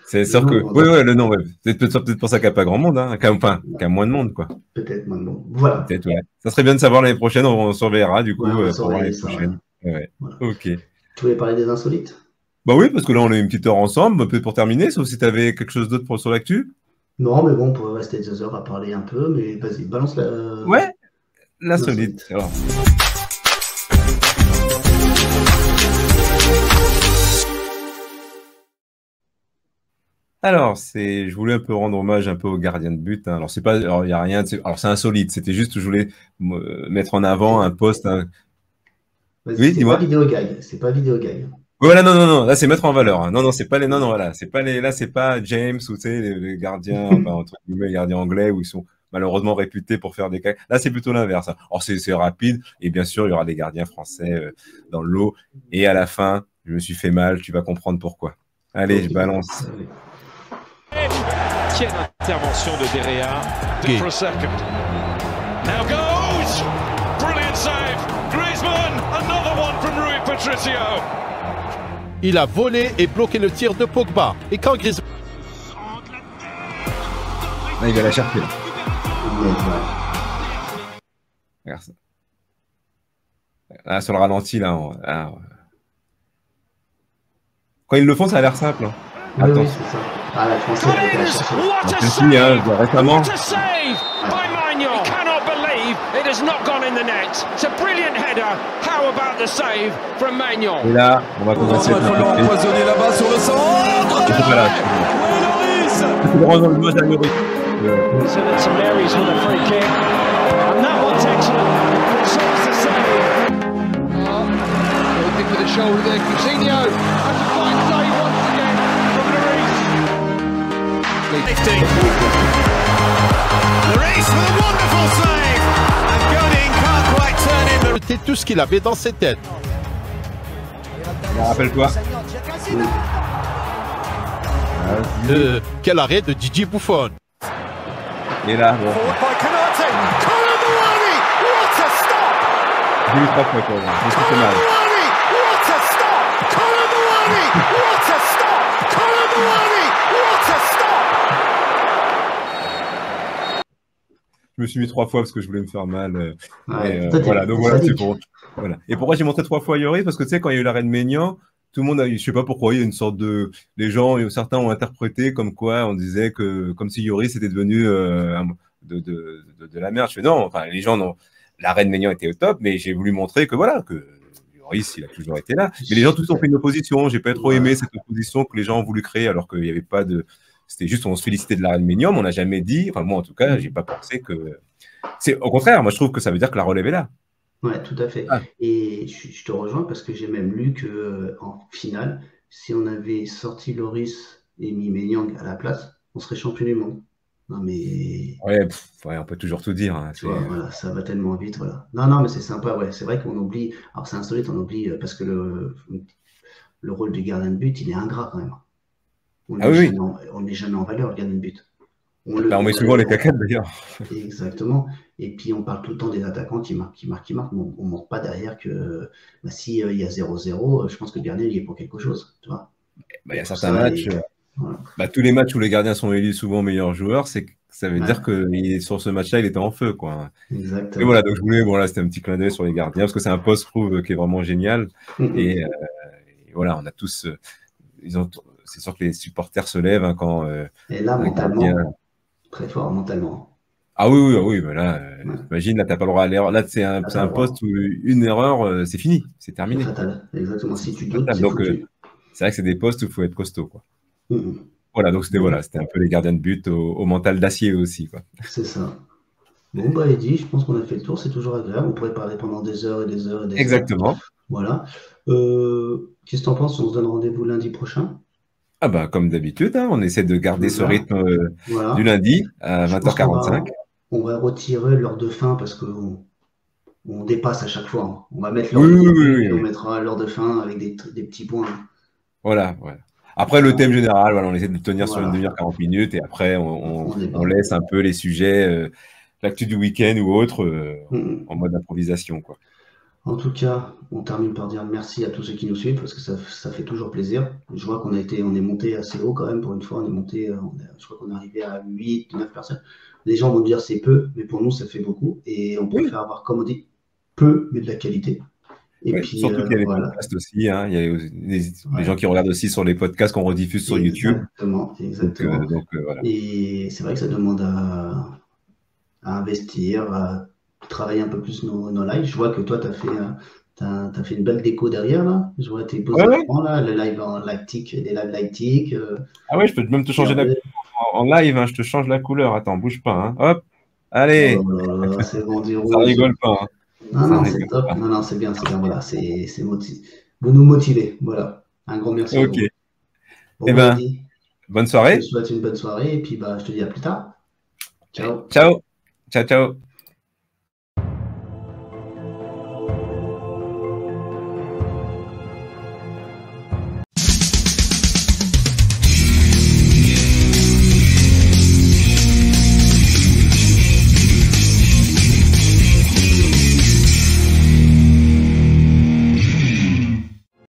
C'est Le sûr nom, que. le Oui, vendeur. ouais, le nom, ouais. C'est peut-être pour ça qu'il n'y a pas grand monde, hein. Enfin, qu'il y a moins de monde, quoi. Peut-être maintenant. Voilà. Peut-être, ouais. Ça serait bien de savoir l'année prochaine, on surveillera, du Ouais, coup, on va pour voir surveiller l'année ça. Voilà. prochaine. Ouais. Voilà. Ok. Tu voulais parler des insolites? Bah oui, parce que là, on a une petite heure ensemble, peut-être pour terminer, sauf si tu avais quelque chose d'autre sur l'actu. Non, mais bon, on pourrait rester 2 heures à parler un peu, mais vas-y, balance Ouais, l'insolite. l'insolite. Alors. Je voulais un peu rendre hommage un peu aux gardiens de but, hein. Alors, c'est pas, alors, il y a rien, alors, c'est insolite. C'était juste, je voulais mettre en avant un post, hein. Vas-y, Oui, c'est pas dis-moi. vidéo gag. C'est pas vidéo gag. Voilà, non, non, non, là, c'est mettre en valeur, hein. Non, non, c'est pas les, non, non, voilà. C'est pas les, là, c'est pas James ou, tu sais, les gardiens, enfin, entre guillemets, les gardiens anglais où ils sont malheureusement réputés pour faire des cacs. Là, c'est plutôt l'inverse, hein. Alors, c'est rapide. Et bien sûr, il y aura des gardiens français dans le lot. Et à la fin, je me suis fait mal. Tu vas comprendre pourquoi. Allez, je Ok. balance. Quelle intervention de Derrea. For a second. Now goes! Brilliant save! Griezmann! Another one from Rui Patricio! Il a volé et bloqué le tir de Pogba. Et quand Griezmann... Là, il va la chercher. Là. Ouais. Regarde ça. Là, sur le ralenti, là. Quand ils le font, ça a l'air simple, hein. Oui, Attends. oui, c'est ça. Ah, la française, elle était à chercher. What a Celle-ci, hein, save! récemment. What a save by Magnon! He cannot believe it has not gone in the net. It's a brilliant header. How about the save from Magnon? Et là, on va commencer à empoisonner là-bas sur le centre. c'est pas là. C'est le rendre hommage à Lloris. So that's Mary's with a free kick. And that one's excellent. It saves the save. Looking with the shoulder there, Coutinho. And to find save once again from Lloris. Lloris with a wonderful save. And Godin can't quite turn in the... C'était tout ce qu'il avait dans ses têtes. Rappelle-toi. Quel arrêt de Didier Buffon. Et là, bon. Forward by Canate. Colomboani, what a stop! J'ai eu 3 fois, quoi. Je me suis fait mal. Colomboani, what a stop! Colomboani, what a stop! Colomboani, what a stop! Je me suis mis 3 fois parce que je voulais me faire mal. Ouais, Voilà, donc voilà, c'est sadique. pour. Voilà. Et pourquoi j'ai montré 3 fois Lloris? Parce que tu sais, quand il y a eu l'arrêt de Maignan, tout le monde a, je sais pas pourquoi, il y a une sorte de, les gens, certains ont interprété comme quoi on disait que, comme si Lloris était devenu de la merde. Je fais non, enfin, les gens n'ont, l'arrêt de Maignan était au top, mais j'ai voulu montrer que voilà, que Lloris, il a toujours été là. Mais les gens tous ont fait une opposition. J'ai pas trop aimé cette opposition que les gens ont voulu créer alors qu'il n'y avait pas de, c'était juste on se félicitait de l'arrêt de Maignan, mais on n'a jamais dit, enfin moi en tout cas, j'ai pas pensé que, c'est au contraire, moi je trouve que ça veut dire que la relève est là. Ouais, tout à fait. Ah. Et je te rejoins parce que j'ai même lu que en finale, si on avait sorti Lloris et mis Maignan à la place, on serait champion du monde. Non mais Ouais, ouais, on peut toujours tout dire, hein. tu vois, voilà, ça va tellement vite, voilà. Non, non, mais c'est sympa, ouais. C'est vrai qu'on oublie. Alors c'est insolite, on oublie parce que le rôle du gardien de but, il est ingrat quand même. On Ah n'est oui. jamais on n'est jamais en valeur, le gardien de but. On met souvent les cacates d'ailleurs. Exactement. Et puis on parle tout le temps des attaquants qui marquent. Mais on ne montre pas derrière que si il y a 0-0, je pense que le gardien il est pour quelque chose. Tu vois. Il y a certains matchs. Voilà. Tous les matchs où les gardiens sont élus souvent meilleurs joueurs, ça veut dire que sur ce match-là, il était en feu, quoi. Exactement. Et voilà, donc je voulais, bon là, c'était un petit clin d'œil sur les gardiens, parce que c'est un poste, je trouve, qui est vraiment génial. Et voilà, on a tous, c'est sûr que les supporters se lèvent hein, quand. Et là, mentalement, très fort mentalement. Ah oui, mais là, imagine, là, t'as pas le droit à l'erreur. Là, c'est un poste où une erreur, c'est fini, c'est terminé. C'est fatal, exactement. Si tu doutes, c'est donc, foutu. c'est vrai que c'est des postes où il faut être costaud, quoi. Voilà, donc c'était un peu les gardiens de but au mental d'acier aussi, quoi. C'est ça. Bon, bah, Eddy, je pense qu'on a fait le tour, c'est toujours agréable. On pourrait parler pendant des heures et des heures et des heures. Exactement. Voilà. Qu'est-ce que tu en penses? On se donne rendez-vous lundi prochain? Ah bah, comme d'habitude, hein, on essaie de garder ce rythme du lundi à 20h45. On va retirer l'heure de fin parce qu'on dépasse à chaque fois. Hein. On va mettre l'heure de début et on mettra l'heure de fin avec des petits points. Voilà. Après, le thème général, on essaie de tenir sur une demi-heure, 40 minutes, et après, on laisse un peu les sujets, l'actu du week-end ou autre, en mode improvisation, quoi. En tout cas, on termine par dire merci à tous ceux qui nous suivent, parce que ça fait toujours plaisir. Je vois on est monté assez haut quand même, pour une fois, je crois qu'on est arrivé à 8, 9 personnes. Les gens vont dire c'est peu, mais pour nous, ça fait beaucoup, et on préfère avoir, comme on dit, peu, mais de la qualité. Et puis, surtout qu'il y a les podcasts aussi, hein. Il y a les gens qui regardent aussi sur les podcasts qu'on rediffuse sur YouTube. Exactement. Donc, voilà. Et c'est vrai que ça demande à investir, à travailler un peu plus nos lives. Je vois que toi, tu as fait une belle déco derrière, là. Je vois tes beaux écrans, là, le live en lactique, des lives lactiques. Ah ouais, je peux même te changer la couleur en live, hein. Je te change la couleur. Attends, bouge pas, hein. Hop, allez. C'est bon, du rouge. Ça rigole pas, hein. Non, c'est top. Non, c'est bien. Voilà, vous nous motivez. Voilà. Un grand merci. Ok. Eh ben, bonne soirée. Je te souhaite une bonne soirée et puis je te dis à plus tard. Ciao. Ciao.